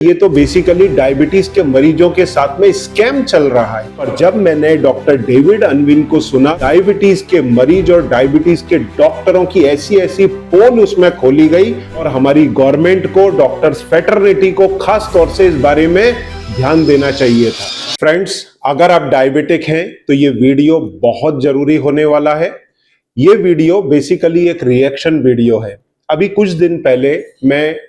ये तो basically diabetes के मरीजों के साथ में स्कैम चल रहा है। और जब मैंने डॉक्टर डेविड अनविन को सुना, डायबिटीज के मरीज और डायबिटीज के डॉक्टरों की ऐसी ऐसी पोल उसमें खोली गई और हमारी गवर्नमेंट को, डॉक्टर्स फेटर्निटी को खास तौर से इस बारे में ध्यान देना चाहिए था। फ्रेंड्स, अगर आप डायबिटिक हैं तो ये वीडियो बहुत जरूरी होने वाला है। ये वीडियो बेसिकली एक रिएक्शन वीडियो है। अभी कुछ दिन पहले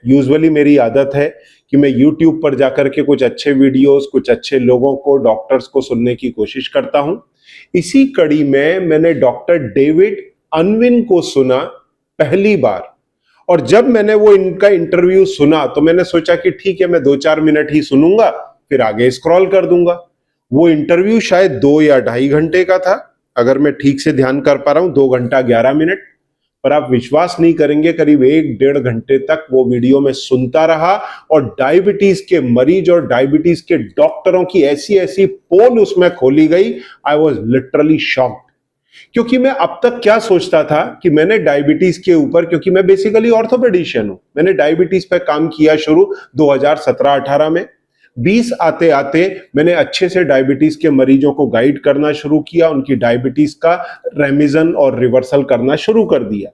यूजुअली मेरी आदत है कि मैं YouTube पर जाकर के कुछ अच्छे वीडियोस, कुछ अच्छे लोगों को, डॉक्टर्स को सुनने की कोशिश करता हूं। इसी कड़ी में मैंने डॉक्टर डेविड अनविन को सुना पहली बार। और जब मैंने वो इनका इंटरव्यू सुना तो मैंने सोचा कि ठीक है, मैं 2-4 मिनट ही सुनूंगा, फिर आगे स्क्रॉल कर दूंगा। वो इंटरव्यू शायद 2 या 2.5 घंटे का था, अगर मैं ठीक से ध्यान कर पा रहा हूं, 2 घंटा 11 मिनट। पर आप विश्वास नहीं करेंगे, करीब 1-1.5 घंटे तक वो वीडियो में सुनता रहा और डायबिटीज के मरीज और डायबिटीज के डॉक्टरों की ऐसी ऐसी पोल उसमें खोली गई। आई वॉज लिटरली शॉक्ड, क्योंकि मैं अब तक क्या सोचता था कि मैंने डायबिटीज के ऊपर, क्योंकि मैं बेसिकली ऑर्थोपेडिशियन हूं, मैंने डायबिटीज पे काम किया शुरू 2017-18 में। 20 आते आते मैंने अच्छे से डायबिटीज के मरीजों को गाइड करना शुरू किया, उनकी डायबिटीज का रेमिजन और रिवर्सल करना शुरू कर दिया।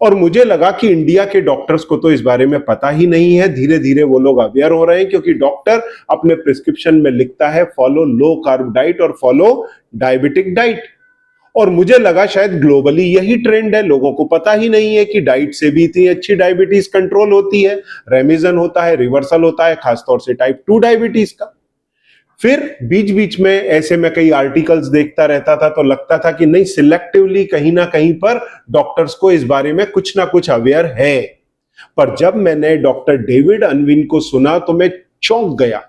और मुझे लगा कि इंडिया के डॉक्टर्स को तो इस बारे में पता ही नहीं है। धीरे धीरे वो लोग अवेयर हो रहे हैं, क्योंकि डॉक्टर अपने प्रिस्क्रिप्शन में लिखता है फॉलो लो कार्ब डाइट और फॉलो डायबिटिक डाइट। और मुझे लगा शायद ग्लोबली यही ट्रेंड है, लोगों को पता ही नहीं है कि डाइट से भी इतनी अच्छी डायबिटीज कंट्रोल होती है, रेमिजन होता है, रिवर्सल होता है, खासतौर से टाइप 2 डायबिटीज का। फिर बीच बीच में ऐसे मैं कई आर्टिकल्स देखता रहता था, तो लगता था कि नहीं, सिलेक्टिवली कहीं ना कहीं पर डॉक्टर्स को इस बारे में कुछ ना कुछ अवेयर है। पर जब मैंने डॉक्टर डेविड अनविन को सुना तो मैं चौंक गया।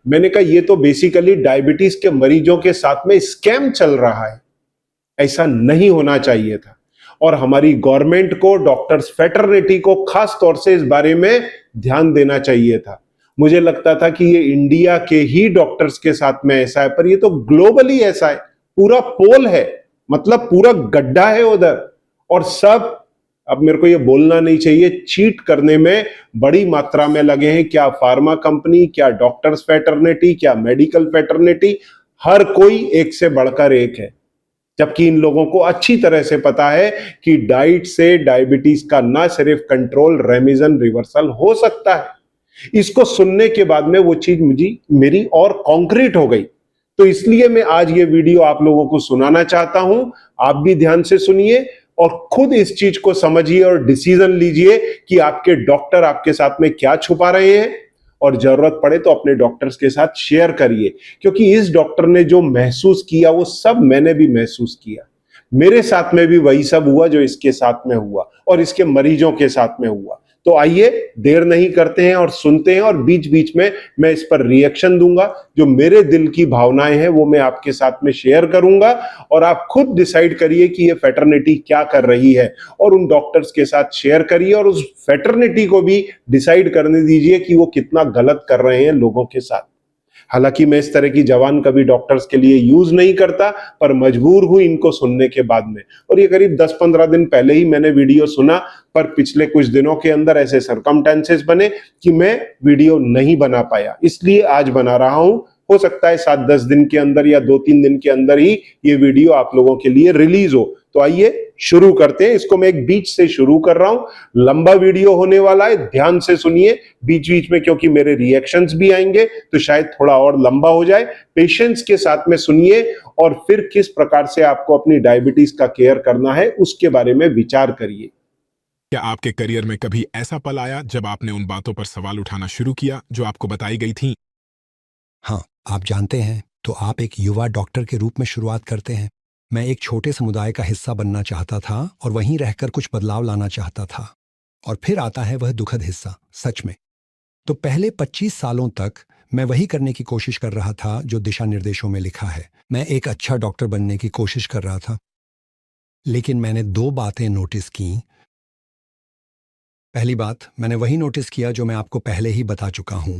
मैंने कहा ये तो बेसिकली डायबिटीज के मरीजों के साथ में स्कैम चल रहा है। ऐसा नहीं होना चाहिए था। और हमारी गवर्नमेंट को, डॉक्टर्स फेटर्निटी को खास तौर से इस बारे में ध्यान देना चाहिए था। मुझे लगता था कि ये इंडिया के ही डॉक्टर्स के साथ में ऐसा है, पर ये तो ग्लोबली ऐसा है। पूरा पोल है, मतलब पूरा गड्ढा है उधर। और सब, अब मेरे को ये बोलना नहीं चाहिए, चीट करने में बड़ी मात्रा में लगे हैं। क्या फार्मा कंपनी, क्या डॉक्टर्स फेटर्निटी, क्या मेडिकल फेटर्निटी, हर कोई एक से बढ़कर एक है। जबकि इन लोगों को अच्छी तरह से पता है कि डाइट से डायबिटीज का ना सिर्फ कंट्रोल, रेमिजन, रिवर्सल हो सकता है। इसको सुनने के बाद में वो चीज मेरी और कॉन्क्रीट हो गई। तो इसलिए मैं आज ये वीडियो आप लोगों को सुनाना चाहता हूं। आप भी ध्यान से सुनिए और खुद इस चीज को समझिए और डिसीजन लीजिए कि आपके डॉक्टर आपके साथ में क्या छुपा रहे हैं, और जरूरत पड़े तो अपने डॉक्टर्स के साथ शेयर करिए। क्योंकि इस डॉक्टर ने जो महसूस किया वो सब मैंने भी महसूस किया। मेरे साथ में भी वही सब हुआ जो इसके साथ में हुआ और इसके मरीजों के साथ में हुआ। तो आइए, देर नहीं करते हैं और सुनते हैं, और बीच बीच में मैं इस पर रिएक्शन दूंगा। जो मेरे दिल की भावनाएं हैं वो मैं आपके साथ में शेयर करूंगा, और आप खुद डिसाइड करिए कि ये फेटर्निटी क्या कर रही है, और उन डॉक्टर्स के साथ शेयर करिए, और उस फेटर्निटी को भी डिसाइड करने दीजिए कि वो कितना गलत कर रहे हैं लोगों के साथ। हालांकि मैं इस तरह की जवान कभी डॉक्टर्स के लिए यूज नहीं करता, पर मजबूर हूं इनको सुनने के बाद में। और ये करीब 10-15 दिन पहले ही मैंने वीडियो सुना, पर पिछले कुछ दिनों के अंदर ऐसे सरकमस्टेंसेस बने कि मैं वीडियो नहीं बना पाया, इसलिए आज बना रहा हूं। हो सकता है 7-10 दिन के अंदर या 2-3 दिन के अंदर ही ये वीडियो आप लोगों के लिए रिलीज हो। तो आइए शुरू करते हैं। इसको मैं एक बीच से शुरू कर रहा हूं। लंबा वीडियो होने वाला है, ध्यान से सुनिए बीच बीच में, क्योंकि मेरे रिएक्शंस भी आएंगे तो शायद थोड़ा और लंबा हो जाए। पेशेंस के साथ में सुनिए और फिर किस प्रकार से आपको अपनी डायबिटीज का केयर करना है उसके बारे में विचार करिए। क्या आपके करियर में कभी ऐसा पल आया जब आपने उन बातों पर सवाल उठाना शुरू किया जो आपको बताई गई थीं? हाँ, आप जानते हैं, तो आप एक युवा डॉक्टर के रूप में शुरुआत करते हैं। मैं एक छोटे समुदाय का हिस्सा बनना चाहता था और वहीं रहकर कुछ बदलाव लाना चाहता था। और फिर आता है वह दुखद हिस्सा, सच में। तो पहले 25 सालों तक मैं वही करने की कोशिश कर रहा था जो दिशा निर्देशों में लिखा है। मैं एक अच्छा डॉक्टर बनने की कोशिश कर रहा था। लेकिन मैंने 2 बातें नोटिस की। पहली बात, मैंने वही नोटिस किया जो मैं आपको पहले ही बता चुका हूं।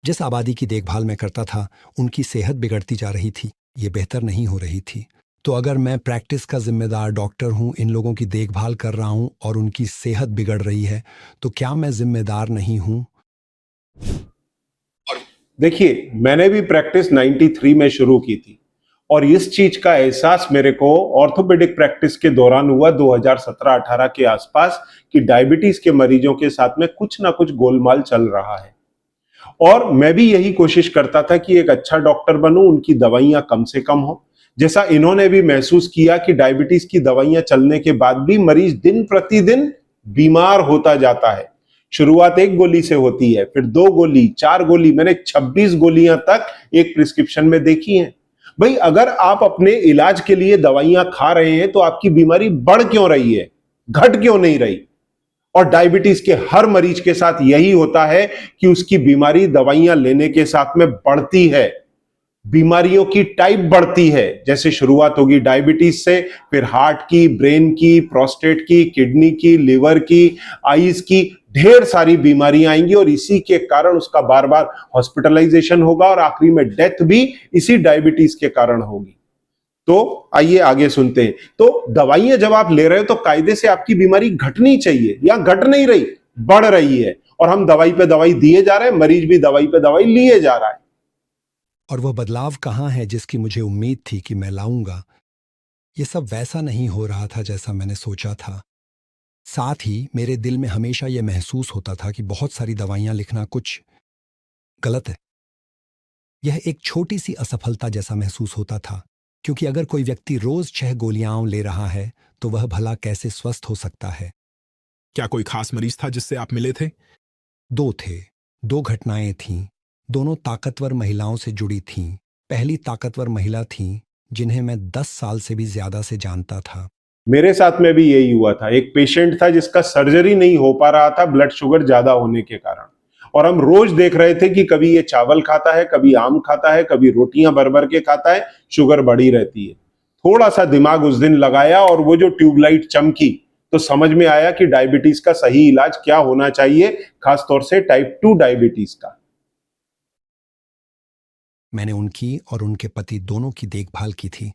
जिस आबादी की देखभाल मैं करता था, उनकी सेहत बिगड़ती जा रही थी, ये बेहतर नहीं हो रही थी। तो अगर मैं प्रैक्टिस का जिम्मेदार डॉक्टर हूं, इन लोगों की देखभाल कर रहा हूं और उनकी सेहत बिगड़ रही है, तो क्या मैं जिम्मेदार नहीं हूं? देखिए, मैंने भी प्रैक्टिस 93 में शुरू की थी और इस चीज का एहसास मेरे को ऑर्थोपेडिक प्रैक्टिस के दौरान हुआ 2017-18 के आसपास कि डायबिटीज के मरीजों के साथ में कुछ ना कुछ गोलमाल चल रहा है। और मैं भी यही कोशिश करता था कि एक अच्छा डॉक्टर बनूं, उनकी दवाइयां कम से कम हो। जैसा इन्होंने भी महसूस किया कि डायबिटीज की दवाइयां चलने के बाद भी मरीज दिन प्रतिदिन बीमार होता जाता है। शुरुआत एक गोली से होती है, फिर 2 गोली, 4 गोली, मैंने 26 गोलियां तक एक प्रिस्क्रिप्शन में देखी हैं। भाई, अगर आप अपने इलाज के लिए दवाइयां खा रहे हैं तो आपकी बीमारी बढ़ क्यों रही है, घट क्यों नहीं रही? और डायबिटीज के हर मरीज के साथ यही होता है कि उसकी बीमारी दवाइयां लेने के साथ में बढ़ती है। बीमारियों की टाइप बढ़ती है। जैसे शुरुआत होगी डायबिटीज से, फिर हार्ट की, ब्रेन की, प्रोस्टेट की, किडनी की, लिवर की, आईज की, ढेर सारी बीमारियां आएंगी और इसी के कारण उसका बार बार हॉस्पिटलाइजेशन होगा और आखिरी में डेथ भी इसी डायबिटीज के कारण होगी। तो आइए आगे सुनते हैं। तो दवाइयां जब आप ले रहे हो तो कायदे से आपकी बीमारी घटनी चाहिए, या घट नहीं रही, बढ़ रही है, और हम दवाई पे दवाई दिए जा रहे हैं, मरीज भी दवाई पे दवाई लिए जा रहा है। और वह बदलाव कहाँ है जिसकी मुझे उम्मीद थी कि मैं लाऊंगा? ये सब वैसा नहीं हो रहा था जैसा मैंने सोचा था। साथ ही मेरे दिल में हमेशा यह महसूस होता था कि बहुत सारी दवाइयां लिखना कुछ गलत है। यह एक छोटी सी असफलता जैसा महसूस होता था, क्योंकि अगर कोई व्यक्ति रोज 6 गोलियां ले रहा है तो वह भला कैसे स्वस्थ हो सकता है? क्या कोई खास मरीज था जिससे आप मिले थे? 2 थे। 2 घटनाएं थीं। दोनों ताकतवर महिलाओं से जुड़ी थीं। पहली ताकतवर महिला थी जिन्हें मैं 10 साल से भी ज्यादा से जानता था। मेरे साथ में भी यही हुआ था। एक पेशेंट था जिसका सर्जरी नहीं हो पा रहा था ब्लड शुगर ज्यादा होने के कारण, और हम रोज देख रहे थे कि कभी ये चावल खाता है, कभी आम खाता है, कभी रोटियां भर भर के खाता है, शुगर बढ़ी रहती है। थोड़ा सा दिमाग उस दिन लगाया और वो जो ट्यूबलाइट चमकी तो समझ में आया कि डायबिटीज का सही इलाज क्या होना चाहिए, खासतौर से टाइप 2 डायबिटीज का। मैंने उनकी और उनके पति दोनों की देखभाल की थी।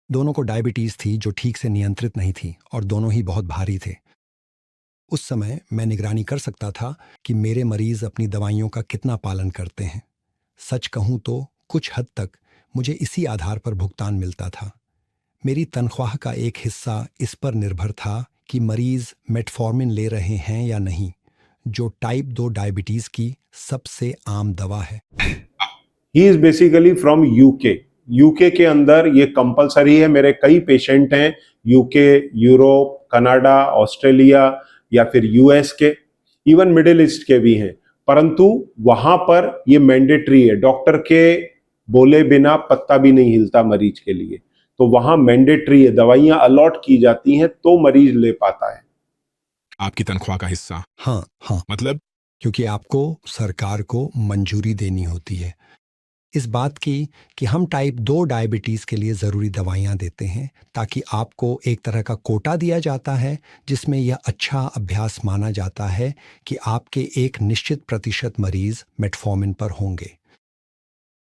दोनों को डायबिटीज थी जो ठीक से नियंत्रित नहीं थी और दोनों ही बहुत भारी थे। उस समय मैं निगरानी कर सकता था कि मेरे मरीज अपनी दवाइयों का कितना पालन करते हैं। सच कहूं तो कुछ हद तक मुझे इसी आधार पर भुगतान मिलता था। मेरी तनख्वाह का एक हिस्सा इस पर निर्भर था कि मरीज मेटफॉर्मिन ले रहे हैं या नहीं, जो टाइप 2 डायबिटीज की सबसे आम दवा है। He is basically from UK. UK के अंदर ये कंपलसरी है। मेरे कई पेशेंट हैं यूके, यूरोप, कनाडा, ऑस्ट्रेलिया या फिर यूएस के, इवन मिडिल ईस्ट के भी हैं, परंतु वहां पर ये मैंडेटरी है। डॉक्टर के बोले बिना पत्ता भी नहीं हिलता मरीज के लिए, तो वहां मैंडेटरी है, दवाइयां अलॉट की जाती हैं तो मरीज ले पाता है। आपकी तनख्वाह का हिस्सा? हाँ हाँ, मतलब? क्योंकि आपको सरकार को मंजूरी देनी होती है इस बात की कि हम टाइप 2 डायबिटीज़ के लिए ज़रूरी दवाइयाँ देते हैं, ताकि आपको एक तरह का कोटा दिया जाता है जिसमें यह अच्छा अभ्यास माना जाता है कि आपके एक निश्चित प्रतिशत मरीज़ मेटफॉर्मिन पर होंगे।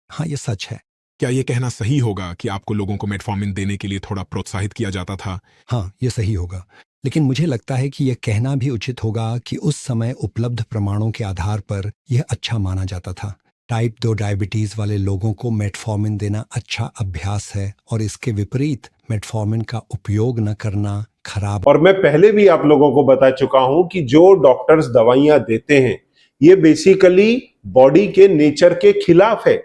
हाँ, ये सच है। क्या ये कहना सही होगा कि आपको लोगों को मेटफॉर्मिन देने के लिए थोड़ा प्रोत्साहित किया जाता था? हाँ, ये सही होगा। लेकिन मुझे लगता है कि यह कहना भी उचित होगा कि उस समय उपलब्ध प्रमाणों के आधार पर यह अच्छा माना जाता था। टाइप 2 डायबिटीज़ वाले लोगों को मेटफॉर्मिन देना अच्छा अभ्यास है और इसके विपरीत मेटफॉर्मिन का उपयोग न करना खराब। और मैं पहले भी आप लोगों को बता चुका हूं कि जो डॉक्टर्स दवाइयां देते हैं ये बेसिकली बॉडी के नेचर के खिलाफ है।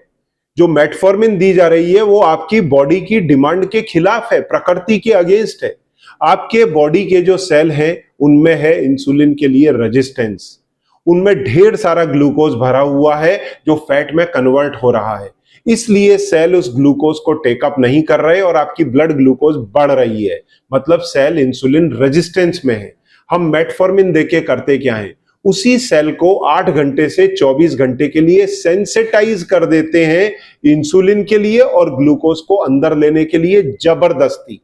जो मेटफॉर्मिन दी जा रही है वो आपकी बॉडी की डिमांड के खिलाफ है, प्रकृति के अगेंस्ट है। आपके बॉडी के जो सेल हैं उनमें है इंसुलिन के लिए रेजिस्टेंस, उनमें ढेर सारा ग्लूकोज भरा हुआ है जो फैट में कन्वर्ट हो रहा है, इसलिए सेल उस ग्लूकोज को टेकअप नहीं कर रहे और आपकी ब्लड ग्लूकोज बढ़ रही है, मतलब सेल इंसुलिन रेजिस्टेंस में है। हम मेटफॉर्मिन देके करते क्या है, उसी सेल को 8 घंटे से 24 घंटे के लिए सेंसिटाइज कर देते हैं इंसुलिन के लिए और ग्लूकोज को अंदर लेने के लिए जबरदस्ती।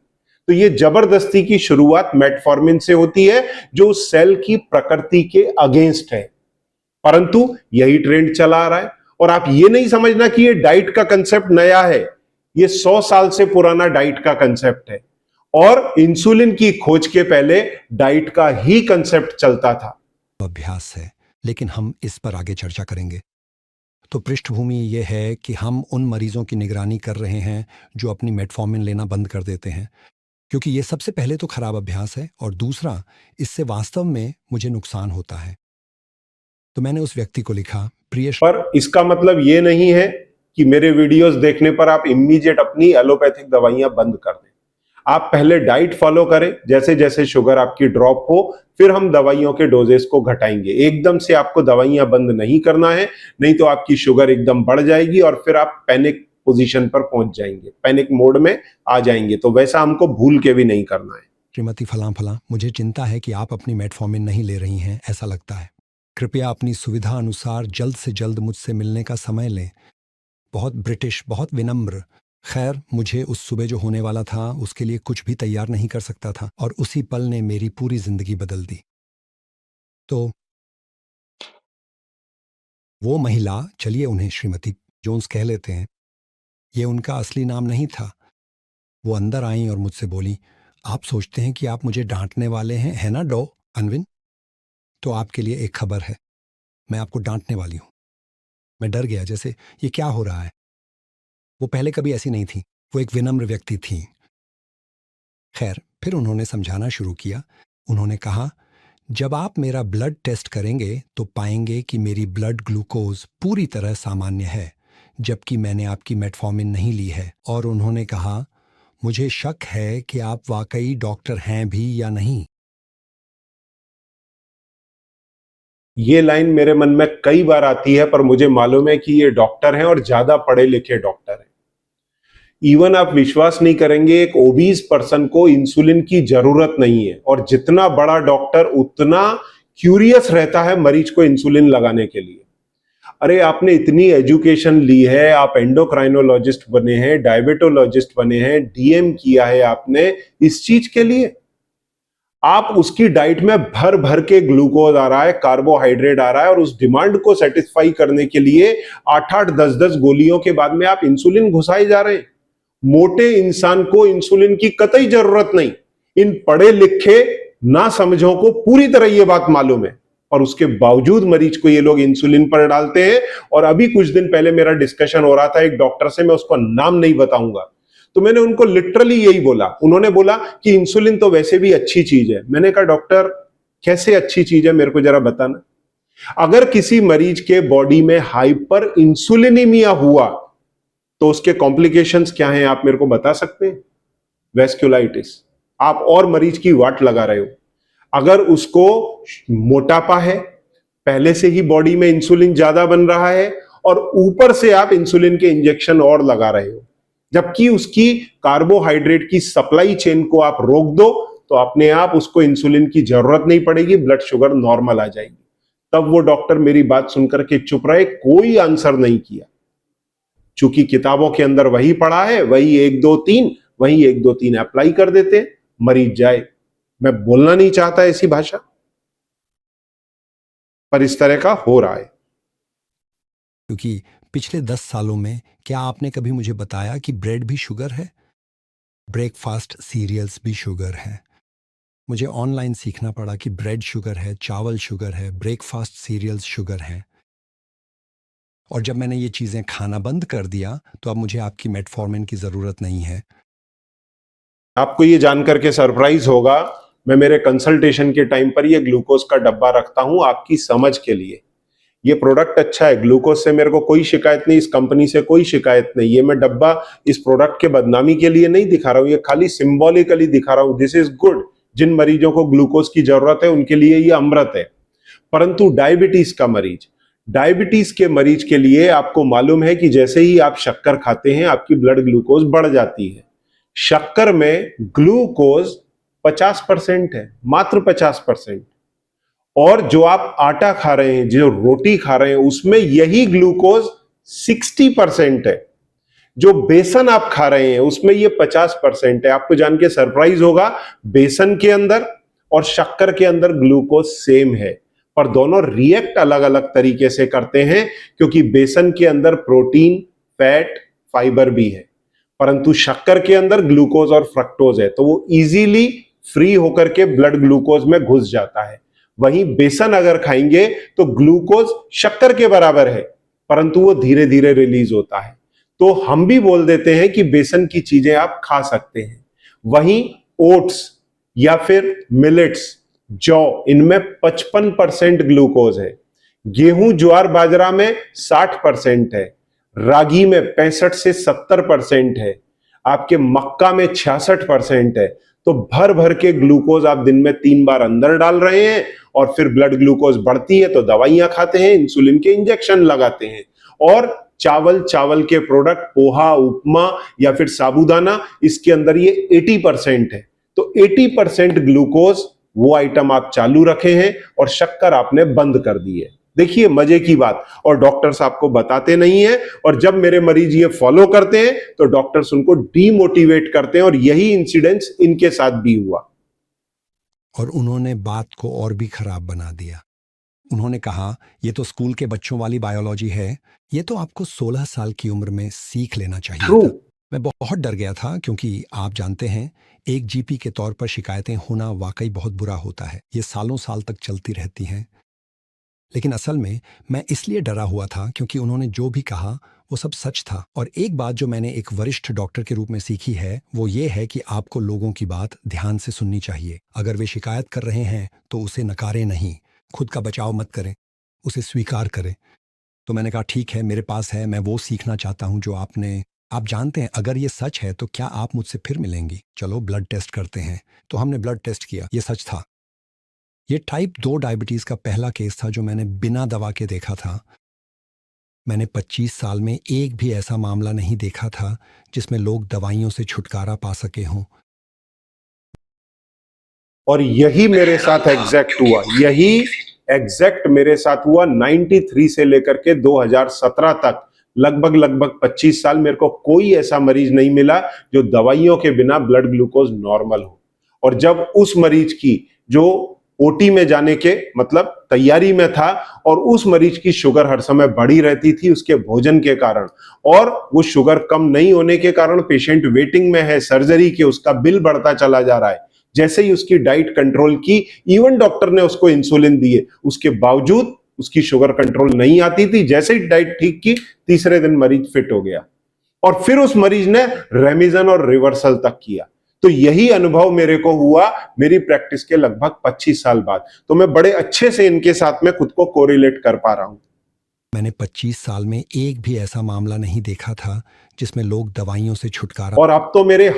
तो ये जबरदस्ती की शुरुआत मेटफॉर्मिन से होती है जो उस सेल की प्रकृति के अगेंस्ट है, परंतु यही ट्रेंड चला आ रहा है। और आप ये नहीं समझना कि ये डाइट का कंसेप्ट नया है, ये 100 साल से पुराना डाइट का कंसेप्ट है और इंसुलिन की खोज के पहले डाइट का ही कंसेप्ट चलता था। अभ्यास है, लेकिन हम इस पर आगे चर्चा करेंगे। तो पृष्ठभूमि ये है कि हम उन मरीजों की निगरानी कर रहे हैं जो अपनी मेटफॉर्मिन लेना बंद कर देते हैं, क्योंकि ये सबसे पहले तो खराब अभ्यास है और दूसरा, इससे वास्तव में मुझे नुकसान होता है। तो मैंने उस व्यक्ति को लिखा, प्रिय पर इसका मतलब ये नहीं है कि मेरे वीडियोस देखने पर आप इमीडिएट अपनी एलोपैथिक दवाइयां बंद कर दें। आप पहले डाइट फॉलो करें, जैसे जैसे शुगर आपकी ड्रॉप हो फिर हम दवाइयों के डोजेस को घटाएंगे। एकदम से आपको दवाइयां बंद नहीं करना है, नहीं तो आपकी शुगर एकदम बढ़ जाएगी और फिर आप पैनिक पोजीशन पर पहुंच जाएंगे, पैनिक मोड में आ जाएंगे। तो वैसा हमको भूल के भी नहीं करना है। श्रीमती फलां फलां, मुझे चिंता है कि आप अपनी मेटफॉर्मिन नहीं ले रही हैं, ऐसा लगता है। कृपया अपनी सुविधा अनुसार जल्द से जल्द मुझसे मिलने का समय लें। बहुत ब्रिटिश, बहुत विनम्र। खैर, मुझे उस सुबह जो होने वाला था उसके लिए कुछ भी तैयार नहीं कर सकता था और उसी पल ने मेरी पूरी जिंदगी बदल दी। तो वो महिला, चलिए उन्हें श्रीमती जोन्स कह लेते हैं, ये उनका असली नाम नहीं था, वो अंदर आई और मुझसे बोली, आप सोचते हैं कि आप मुझे डांटने वाले हैं, है ना डॉ अनविन? तो आपके लिए एक खबर है, मैं आपको डांटने वाली हूं। मैं डर गया, जैसे ये क्या हो रहा है। वो पहले कभी ऐसी नहीं थी, वो एक विनम्र व्यक्ति थी। खैर, फिर उन्होंने समझाना शुरू किया। उन्होंने कहा, जब आप मेरा ब्लड टेस्ट करेंगे तो पाएंगे कि मेरी ब्लड ग्लूकोज पूरी तरह सामान्य है, जबकि मैंने आपकी मेटफॉर्मिन नहीं ली है। और उन्होंने कहा, मुझे शक है कि आप वाकई डॉक्टर हैं भी या नहीं। ये लाइन मेरे मन में कई बार आती है, पर मुझे मालूम है कि ये डॉक्टर हैं और ज्यादा पढ़े लिखे डॉक्टर हैं। इवन आप विश्वास नहीं करेंगे, एक ओबीज पर्सन को इंसुलिन की जरूरत नहीं है और जितना बड़ा डॉक्टर उतना क्यूरियस रहता है मरीज को इंसुलिन लगाने के लिए। अरे आपने इतनी एजुकेशन ली है, आप एंडोक्राइनोलॉजिस्ट बने हैं, डायबिटोलॉजिस्ट बने हैं, डीएम किया है आपने इस चीज के लिए। आप उसकी डाइट में भर भर के ग्लूकोज आ रहा है, कार्बोहाइड्रेट आ रहा है और उस डिमांड को सेटिस्फाई करने के लिए 8-8, 10-10 गोलियों के बाद में आप इंसुलिन घुसाए जा रहे हैं। मोटे इंसान को इंसुलिन की कतई जरूरत नहीं। इन पढ़े लिखे ना समझों को पूरी तरह यह बात मालूम है और उसके बावजूद मरीज को ये लोग इंसुलिन पर डालते हैं। और अभी कुछ दिन पहले मेरा डिस्कशन हो रहा था एक डॉक्टर से, मैं उसका नाम नहीं बताऊंगा, तो मैंने उनको लिटरली यही बोला। उन्होंने बोला कि इंसुलिन तो वैसे भी अच्छी चीज है। मैंने कहा डॉक्टर कैसे अच्छी चीज है, मेरे को जरा बताना। अगर किसी मरीज के बॉडी में हाइपर इंसुलिनीमिया हुआ तो उसके कॉम्प्लिकेशंस क्या हैं, आप मेरे को बता सकते हैं? वेस्कुलाइटिस। आप और मरीज की वाट लगा रहे हो। अगर उसको मोटापा है, पहले से ही बॉडी में इंसुलिन ज्यादा बन रहा है और ऊपर से आप इंसुलिन के इंजेक्शन और लगा रहे हो, जबकि उसकी कार्बोहाइड्रेट की सप्लाई चेन को आप रोक दो तो अपने आप उसको इंसुलिन की जरूरत नहीं पड़ेगी, ब्लड शुगर नॉर्मल आ जाएगी। तब वो डॉक्टर मेरी बात सुनकर के चुप रहे, कोई आंसर नहीं किया। चूंकि किताबों के अंदर वही पढ़ा है, वही 1 2 3, वही 1 2 3 अप्लाई कर देते, मरीज जाए। मैं बोलना नहीं चाहता ऐसी भाषा, पर इस तरह का हो रहा है। क्योंकि पिछले 10 सालों में क्या आपने कभी मुझे बताया कि ब्रेड भी शुगर है? ब्रेकफास्ट सीरियल्स भी शुगर है। मुझे ऑनलाइन सीखना पड़ा कि ब्रेड शुगर है, चावल शुगर है, ब्रेकफास्ट सीरियल्स शुगर है। और जब मैंने ये चीज़ें खाना बंद कर दिया तो अब मुझे आपकी मेटफॉर्मिन की ज़रूरत नहीं है। आपको ये जानकर के सरप्राइज होगा, मैं मेरे कंसल्टेशन के टाइम पर ये ग्लूकोज का डब्बा रखता हूं आपकी समझ के लिए। ये प्रोडक्ट अच्छा है, ग्लूकोज से मेरे को कोई शिकायत नहीं, इस कंपनी से कोई शिकायत नहीं। ये मैं डब्बा इस प्रोडक्ट के बदनामी के लिए नहीं दिखा रहा हूं, ये खाली सिंबॉलिकली दिखा रहा हूं। This is good. जिन मरीजों को ग्लूकोज की जरूरत है उनके लिए ये अमृत है। परंतु डायबिटीज के मरीज के लिए आपको मालूम है कि जैसे ही आप शक्कर खाते हैं आपकी ब्लड ग्लूकोज बढ़ जाती है। शक्कर में ग्लूकोज 50% है, मात्र 50%। और जो आप आटा खा रहे हैं, जो रोटी खा रहे हैं, उसमें यही ग्लूकोज 60% है। जो बेसन आप खा रहे हैं उसमें ये 50% है। आपको जान के सरप्राइज होगा, बेसन के अंदर और शक्कर के अंदर ग्लूकोज सेम है, पर दोनों रिएक्ट अलग अलग तरीके से करते हैं, क्योंकि बेसन के अंदर प्रोटीन, फैट, फाइबर भी है, परंतु शक्कर के अंदर ग्लूकोज और फ्रक्टोज है, तो वो इजीली फ्री होकर के ब्लड ग्लूकोज में घुस जाता है। वहीं बेसन अगर खाएंगे तो ग्लूकोज शक्कर के बराबर है, परंतु वो धीरे धीरे रिलीज होता है। तो हम भी बोल देते हैं कि बेसन की चीजें आप खा सकते हैं। वहीं ओट्स या फिर मिलेट्स, जौ, इनमें 55% ग्लूकोज है। गेहूं, ज्वार, बाजरा में 60% है। रागी में 65 से 70% है। आपके मक्का में 66% है। तो भर भर के ग्लूकोज आप दिन में 3 बार अंदर डाल रहे हैं और फिर ब्लड ग्लूकोज बढ़ती है तो दवाइयां खाते हैं, इंसुलिन के इंजेक्शन लगाते हैं। और चावल के प्रोडक्ट, पोहा, उपमा या फिर साबूदाना, इसके अंदर ये 80% है। तो 80% ग्लूकोज वो आइटम आप चालू रखे हैं और शक्कर आपने बंद कर दी है। देखिए मजे की बात, और डॉक्टर्स आपको बताते नहीं है। और जब मेरे मरीज ये फॉलो करते हैं तो डॉक्टर्स उनको डीमोटिवेट करते हैं, और यही इंसिडेंस इनके साथ भी हुआ। और उन्होंने बात को और भी खराब बना दिया। उन्होंने कहा, ये तो स्कूल के बच्चों वाली बायोलॉजी है, ये तो आपको 16 साल की उम्र में सीख लेना चाहिए ट्रू। था। मैं बहुत डर गया था, क्योंकि आप जानते हैं, एक जीपी के तौर पर शिकायतें होना वाकई बहुत बुरा होता है। ये सालों साल तक चलती रहती हैं। लेकिन असल में मैं इसलिए डरा हुआ था क्योंकि उन्होंने जो भी कहा वो सब सच था। और एक बात जो मैंने एक वरिष्ठ डॉक्टर के रूप में सीखी है वो ये है कि आपको लोगों की बात ध्यान से सुननी चाहिए। अगर वे शिकायत कर रहे हैं तो उसे नकारें नहीं, खुद का बचाव मत करें, उसे स्वीकार करें। तो मैंने कहा, ठीक है, मेरे पास है, मैं वो सीखना चाहता हूँ जो आप जानते हैं, अगर ये सच है तो क्या आप मुझसे फिर मिलेंगी? चलो ब्लड टेस्ट करते हैं। तो हमने ब्लड टेस्ट किया, ये सच था। ये टाइप 2 डायबिटीज का पहला केस था जो मैंने बिना दवा के देखा था। मैंने 25 साल में एक भी ऐसा मामला नहीं देखा था जिसमें लोग दवाइयों से छुटकारा पा सके हों। और यही मेरे साथ एग्जैक्ट हुआ, यही एग्जैक्ट मेरे साथ हुआ 93 से लेकर के 2017 तक। लगभग 25 साल मेरे को कोई ऐसा मरीज नहीं मिला जो दवाइयों के बिना ब्लड ग्लूकोज नॉर्मल हो। और जब उस मरीज की जो ओटी में जाने के मतलब तैयारी में था, और उस मरीज की शुगर हर समय बढ़ी रहती थी उसके भोजन के कारण, और वो शुगर कम नहीं होने के कारण पेशेंट वेटिंग में है सर्जरी के, उसका बिल बढ़ता चला जा रहा है। जैसे ही उसकी डाइट कंट्रोल की, इवन डॉक्टर ने उसको इंसुलिन दिए, उसके बावजूद उसकी शुगर कंट्रोल नहीं आती थी। जैसे ही डाइट ठीक की, तीसरे दिन मरीज फिट हो गया, और फिर उस मरीज ने रेमिजन और रिवर्सल तक किया। तो यही अनुभव मेरे को हुआ मेरी प्रैक्टिस के लगभग 25 साल बाद। तो मैं बड़े अच्छे से इनके साथ में खुद को कोरिलेट कर पा रहा हूं। मैंने 25 साल में एक भी ऐसा मामला नहीं देखा था जिसमें लोग दवाइयों से छुटकारा। और अब तो मेरे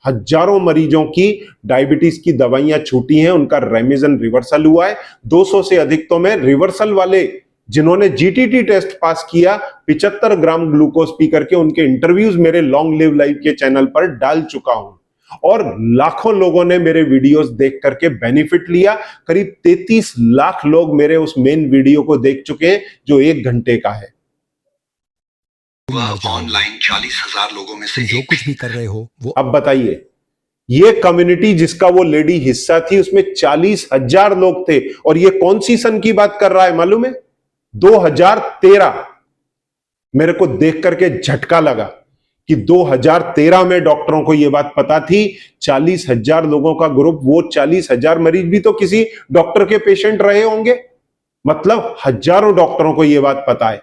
हजारों मरीजों की डायबिटीज की दवाइयां छूटी हैं, उनका रेमिजन रिवर्सल हुआ है। 200 से अधिक तो मैं रिवर्सल वाले जिन्होंने जीटीटी टेस्ट पास किया 75 ग्राम ग्लूकोज पी करके, उनके इंटरव्यूज मेरे लॉन्ग लिव लाइफ के चैनल पर डाल चुका हूं। और लाखों लोगों ने मेरे वीडियोस देख करके बेनिफिट लिया। करीब 33 लाख लोग मेरे उस मेन वीडियो को देख चुके हैं जो 1 घंटे का है। वह ऑनलाइन 40,000 लोगों में से जो कुछ भी कर रहे हो वो। अब बताइए, ये कम्युनिटी जिसका वो लेडी हिस्सा थी उसमें 40,000 लोग थे, और ये कौन सी सन की बात कर रहा है मालूम है? 2013। मेरे को देख करके झटका लगा कि 2013 में डॉक्टरों को यह बात पता थी। 40,000 लोगों का ग्रुप, वो 40,000 मरीज भी तो किसी डॉक्टर के पेशेंट रहे होंगे। मतलब हजारों डॉक्टरों को यह बात पता है,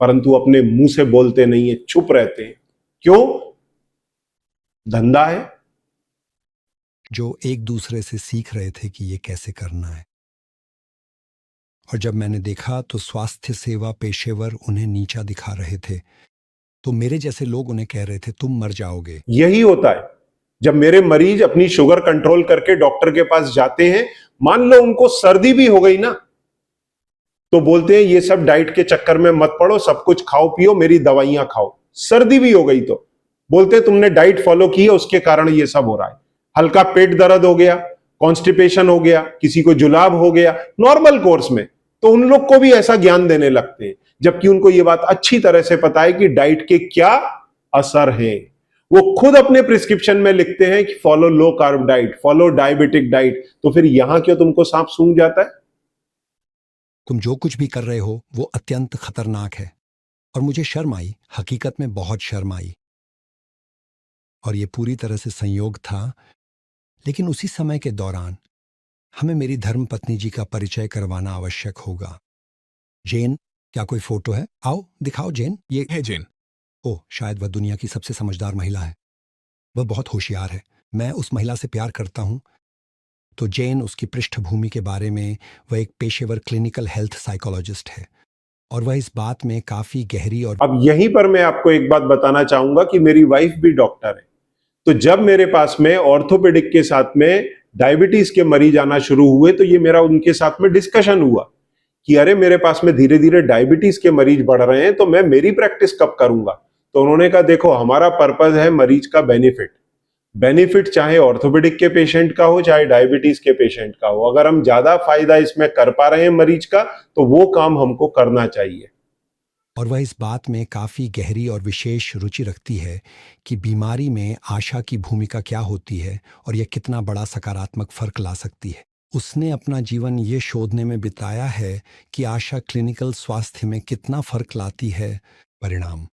परंतु अपने मुंह से बोलते नहीं है, चुप रहते हैं। क्यों? धंधा है। जो एक दूसरे से सीख रहे थे कि ये कैसे करना है। और जब मैंने देखा तो स्वास्थ्य सेवा पेशेवर उन्हें नीचा दिखा रहे थे, तो मेरे जैसे लोग उन्हें कह रहे थे, तुम मर जाओगे। यही होता है जब मेरे मरीज अपनी शुगर कंट्रोल करके डॉक्टर के पास जाते हैं। मान लो उनको सर्दी भी हो गई ना, तो बोलते हैं ये सब डाइट के चक्कर में मत पड़ो, सब कुछ खाओ पियो, मेरी दवाइयां खाओ। सर्दी भी हो गई तो बोलते हैं तुमने डाइट फॉलो की है उसके कारण ये सब हो रहा है। हल्का पेट दर्द हो गया, कॉन्स्टिपेशन हो गया, किसी को जुलाब हो गया नॉर्मल कोर्स में, तो उन लोग को भी ऐसा ज्ञान देने लगते हैं, जबकि उनको यह बात अच्छी तरह से पता है कि डाइट के क्या असर है। वो खुद अपने प्रिस्क्रिप्शन में लिखते हैं कि follow low carb diet, follow diabetic diet. तो फिर यहां क्यों तुमको सांप सूंघ जाता है? तुम जो कुछ भी कर रहे हो वो अत्यंत खतरनाक है। और मुझे शर्म आई, हकीकत में बहुत शर्म आई। और ये पूरी तरह से संयोग था। लेकिन उसी समय के दौरान हमें मेरी धर्मपत्नी जी का परिचय करवाना आवश्यक होगा। जेन क्या कोई फोटो है? आओ दिखाओ जेन। ये है जेन। ओह, शायद वह दुनिया की सबसे समझदार महिला है। वह बहुत होशियार है। मैं उस महिला से प्यार करता हूँ। तो जेन, उसकी पृष्ठभूमि के बारे में, वह एक पेशेवर क्लिनिकल हेल्थ साइकोलॉजिस्ट है और वह इस बात में काफी गहरी और अब यहीं पर मैं आपको एक बात बताना चाहूंगा कि मेरी वाइफ भी डॉक्टर है। तो जब मेरे पास में ऑर्थोपेडिक के साथ में डायबिटीज के मरीज आना शुरू हुए तो ये मेरा उनके साथ में डिस्कशन हुआ कि अरे मेरे पास में धीरे धीरे डायबिटीज के मरीज बढ़ रहे हैं तो मैं मेरी प्रैक्टिस कब करूंगा। तो उन्होंने कहा देखो हमारा पर्पज है मरीज का बेनिफिट। बेनिफिट चाहे ऑर्थोपेडिक के पेशेंट का हो चाहे डायबिटीज के पेशेंट का हो, अगर हम ज्यादा फायदा इसमें कर पा रहे हैं मरीज का तो वो काम हमको करना चाहिए। और वह इस बात में काफ़ी गहरी और विशेष रुचि रखती है कि बीमारी में आशा की भूमिका क्या होती है और यह कितना बड़ा सकारात्मक फ़र्क ला सकती है। उसने अपना जीवन ये शोधने में बिताया है कि आशा क्लिनिकल स्वास्थ्य में कितना फ़र्क लाती है। परिणाम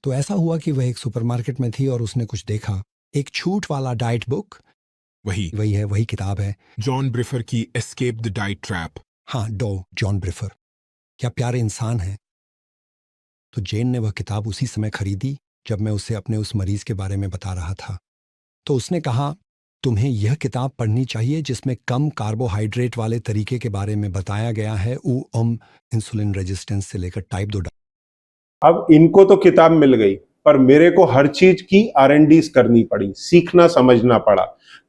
तो ऐसा हुआ कि वह एक सुपरमार्केट में थी और उसने कुछ देखा, एक छूट वाला डाइट बुक। वही वही किताब है। जॉन ब्रिफर की एस्केप द डाइट ट्रैप। हाँ, जॉन ब्रिफर। क्या प्यारे इंसान है। तो जेन ने वह किताब उसी समय खरीदी जब मैं उसे अपने उस मरीज के बारे में बता रहा था। तो उसने कहा, तुम्हें यह किताब पढ़नी चाहिए जिसमें कम कार्बोहाइड्रेट वाले तरीके के बारे में बताया गया है, इंसुलिन रेजिस्टेंस से लेकर टाइप 2। अब इनको तो किताब मिल गई पर मेरे को हर चीज की R&Ds करनी पड़ी, सीखना समझना पड़ा।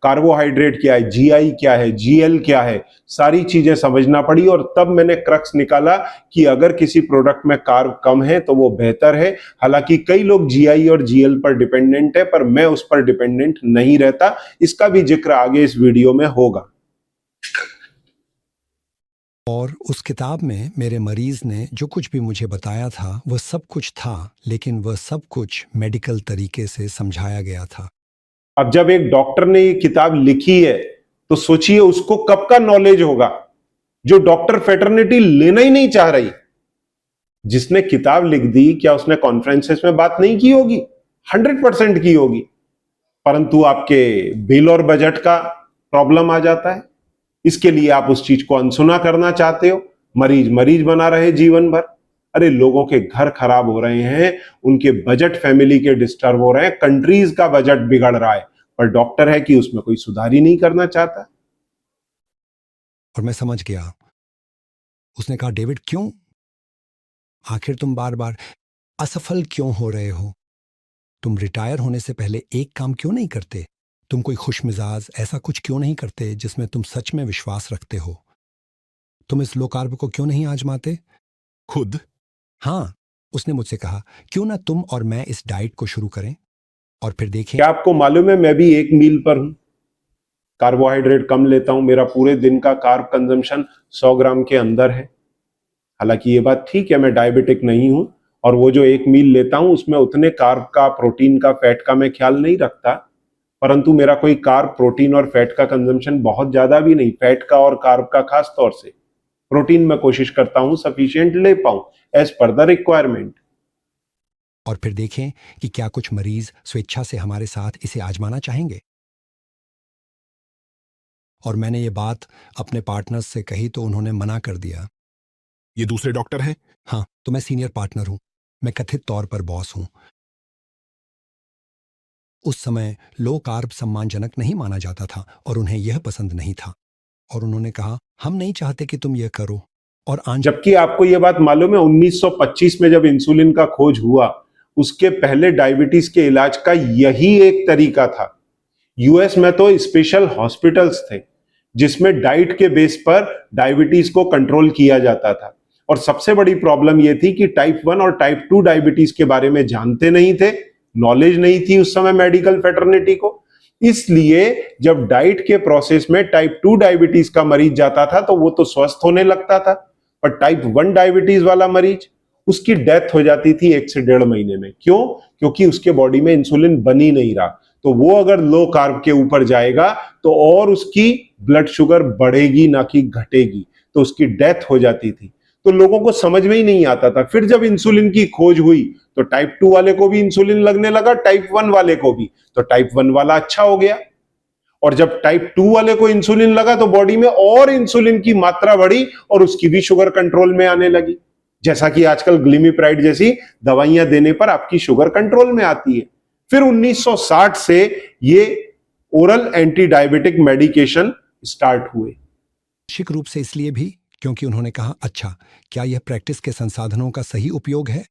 कार्बोहाइड्रेट क्या है, जीआई क्या है, जीएल क्या है, सारी चीजें समझना पड़ी और तब मैंने क्रक्स निकाला कि अगर किसी प्रोडक्ट में कार्ब कम है तो वो बेहतर है। हालांकि कई लोग जीआई और जीएल पर डिपेंडेंट है पर मैं उस पर डिपेंडेंट नहीं रहता। इसका भी जिक्र आगे इस वीडियो में होगा। और उस किताब में मेरे मरीज ने जो कुछ भी मुझे बताया था वह सब कुछ था, लेकिन वह सब कुछ मेडिकल तरीके से समझाया गया था। अब जब एक डॉक्टर ने ये किताब लिखी है तो सोचिए उसको कब का नॉलेज होगा जो डॉक्टर फेटर्निटी लेना ही नहीं चाह रही। जिसने किताब लिख दी क्या उसने कॉन्फ्रेंसेस में बात नहीं की होगी? 100% की होगी। परंतु आपके बिल और बजट का प्रॉब्लम आ जाता है, इसके लिए आप उस चीज को अनसुना करना चाहते हो। मरीज मरीज बना रहे जीवन भर। अरे लोगों के घर खराब हो रहे हैं, उनके बजट फैमिली के डिस्टर्ब हो रहे हैं, कंट्रीज का बजट बिगड़ रहा है, पर डॉक्टर है कि उसमें कोई सुधार ही नहीं करना चाहता। और मैं समझ गया। उसने कहा, डेविड क्यों आखिर तुम बार बार असफल क्यों हो रहे हो? तुम रिटायर होने से पहले एक काम क्यों नहीं करते? तुम कोई खुश मिजाज ऐसा कुछ क्यों नहीं करते जिसमें तुम सच में विश्वास रखते हो? तुम इस लो कार्ब को क्यों नहीं आजमाते खुद? हाँ, उसने मुझसे कहा, क्यों ना तुम और मैं इस डाइट को शुरू करें और फिर देखें। क्या आपको मालूम है मैं भी एक मील पर हूं, कार्बोहाइड्रेट कम लेता हूं, मेरा पूरे दिन का कार्ब कंजम्पशन 100 ग्राम के अंदर है। हालांकि ये बात ठीक है मैं डायबिटिक नहीं हूं और वो जो एक मील लेता हूं उसमें उतने कार्ब का, प्रोटीन का, फैट का मैं ख्याल नहीं रखता। परंतु मेरा कोई कार्ब, प्रोटीन और फैट का कंजम्पशन बहुत ज्यादा भी नहीं, फैट का और कार्ब का खास तौर से। प्रोटीन में कोशिश करता हूं सफिशिएंट ले पाऊं एज पर द रिक्वायरमेंट। और फिर देखें कि क्या कुछ मरीज स्वेच्छा से हमारे साथ इसे आजमाना चाहेंगे। और मैंने ये बात अपने पार्टनर्स से कही तो उन्होंने मना कर दिया। ये दूसरे डॉक्टर हैं? हाँ, तो मैं सीनियर पार्टनर हूं, मैं कथित तौर पर बॉस हूं। उस समय लो कार्ब सम्मानजनक नहीं माना जाता था और उन्हें यह पसंद नहीं था और उन्होंने कहा, हम नहीं चाहते कि तुम यह करो। और जबकि आपको यह बात मालूम है 1925 में जब इंसुलिन का खोज हुआ उसके पहले डायबिटीज के इलाज का यही एक तरीका था। यूएस में तो स्पेशल हॉस्पिटल्स थे जिसमें डाइट के बेस पर डायबिटीज को कंट्रोल किया जाता था। और सबसे बड़ी प्रॉब्लम यह थी कि टाइप 1 और टाइप 2 डायबिटीज के बारे में जानते नहीं थे, नॉलेज नहीं थी उस समय मेडिकल फेटर्निटी को। इसलिए जब डाइट के प्रोसेस में टाइप 2 डायबिटीज का मरीज जाता था तो वो तो स्वस्थ होने लगता था, पर टाइप 1 डायबिटीज वाला मरीज उसकी डेथ हो जाती थी 1 से 1.5 महीने में। क्यों? क्योंकि उसके बॉडी में इंसुलिन बन ही नहीं रहा। तो वो अगर लो कार्ब के ऊपर जाएगा तो और उसकी ब्लड शुगर बढ़ेगी ना कि घटेगी, तो उसकी डेथ हो जाती थी। तो लोगों को समझ में ही नहीं आता था। फिर जब इंसुलिन की खोज हुई तो टाइप 2 वाले को भी इंसुलिन लगने लगा, टाइप 1 वाले को भी। तो टाइप 1 वाला अच्छा हो गया और जब टाइप 2 वाले को इंसुलिन लगा तो बॉडी में और इंसुलिन की मात्रा बढ़ी और उसकी भी शुगर कंट्रोल में आने लगी। जैसा कि आजकल ग्लिमिप्राइड जैसी दवाइयां देने पर आपकी शुगर कंट्रोल में आती है। फिर 1960 से ये oral anti diabetic medication start हुए। निश्चित रूप से इसलिए भी क्योंकि उन्होंने कहा, अच्छा, क्या यह प्रैक्टिस के संसाधनों का सही उपयोग है?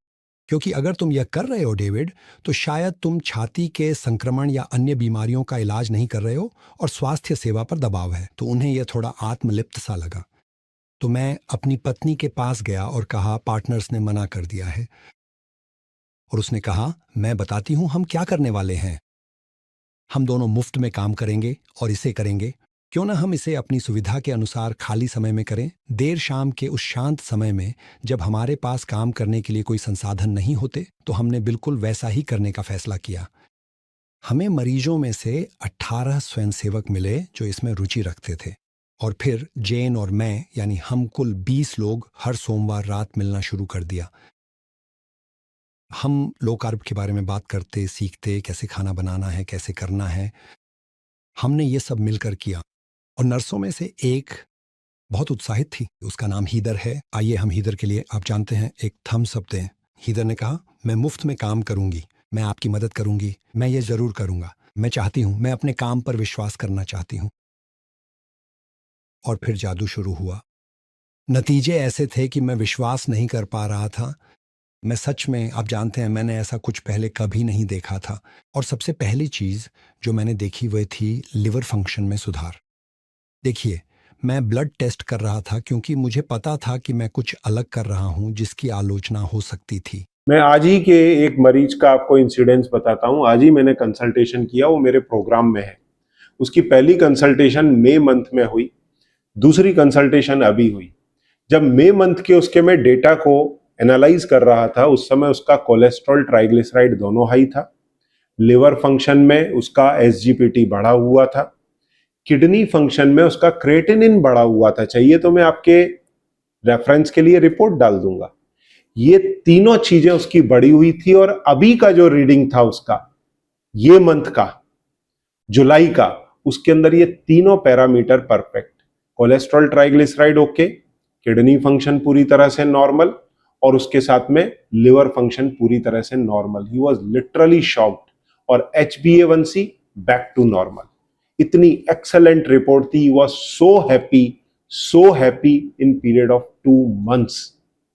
क्योंकि अगर तुम यह कर रहे हो डेविड, तो शायद तुम छाती के संक्रमण या अन्य बीमारियों का इलाज नहीं कर रहे हो और स्वास्थ्य सेवा पर दबाव है। तो उन्हें यह थोड़ा आत्मलिप्त सा लगा। तो मैं अपनी पत्नी के पास गया और कहा, पार्टनर्स ने मना कर दिया है। और उसने कहा, मैं बताती हूं हम क्या करने वाले हैं। हम दोनों मुफ्त में काम करेंगे और इसे करेंगे। क्यों ना हम इसे अपनी सुविधा के अनुसार खाली समय में करें, देर शाम के उस शांत समय में जब हमारे पास काम करने के लिए कोई संसाधन नहीं होते। तो हमने बिल्कुल वैसा ही करने का फैसला किया। हमें मरीजों में से 18 स्वयंसेवक मिले जो इसमें रुचि रखते थे। और फिर जेन और मैं, यानी हम कुल 20 लोग हर सोमवार रात मिलना शुरू कर दिया। हम लो कार्ब के बारे में बात करते, सीखते, कैसे खाना बनाना है, कैसे करना है। हमने ये सब मिलकर किया। और नर्सों में से एक बहुत उत्साहित थी। उसका नाम हीदर है। आइए हम हीदर के लिए, आप जानते हैं, एक थम्स अप दें। हीदर ने कहा, मैं मुफ्त में काम करूंगी, मैं आपकी मदद करूंगी, मैं ये जरूर करूंगा। मैं चाहती हूं, मैं अपने काम पर विश्वास करना चाहती हूं। और फिर जादू शुरू हुआ। नतीजे ऐसे थे कि मैं विश्वास नहीं कर पा रहा था। मैं सच में, आप जानते हैं, मैंने ऐसा कुछ पहले कभी नहीं देखा था। और सबसे पहली चीज जो मैंने देखी वह थी लिवर फंक्शन में सुधार। देखिए, मैं ब्लड टेस्ट कर रहा था क्योंकि मुझे पता था कि मैं कुछ अलग कर रहा हूं जिसकी आलोचना हो सकती थी। मैं आज ही के एक मरीज का आपको इंसिडेंस बताता हूं। आज ही मैंने कंसल्टेशन किया, वो मेरे प्रोग्राम में है। उसकी पहली कंसल्टेशन मई मंथ में हुई, दूसरी कंसल्टेशन अभी हुई। जब मई मंथ के उसके मैं डेटा को एनालाइज कर रहा था, उस समय उसका कोलेस्ट्रॉल, ट्राइग्लिसराइड दोनों हाई था। लिवर फंक्शन में उसका एसजीपीटी बढ़ा हुआ था। किडनी फंक्शन में उसका क्रेटिनिन बढ़ा हुआ था। चाहिए तो मैं आपके रेफरेंस के लिए रिपोर्ट डाल दूंगा। ये तीनों चीजें उसकी बढ़ी हुई थी। और अभी का जो रीडिंग था उसका, ये मंथ का, जुलाई का, उसके अंदर ये तीनों parameter perfect. Cholesterol, triglyceride okay, kidney function पूरी तरह से नॉर्मल, और उसके साथ में लिवर फंक्शन पूरी तरह से normal. He was literally shocked. और HbA1c बैक टू नॉर्मल। इतनी एक्सेलेंट रिपोर्ट थी। He was so happy in period of 2 months,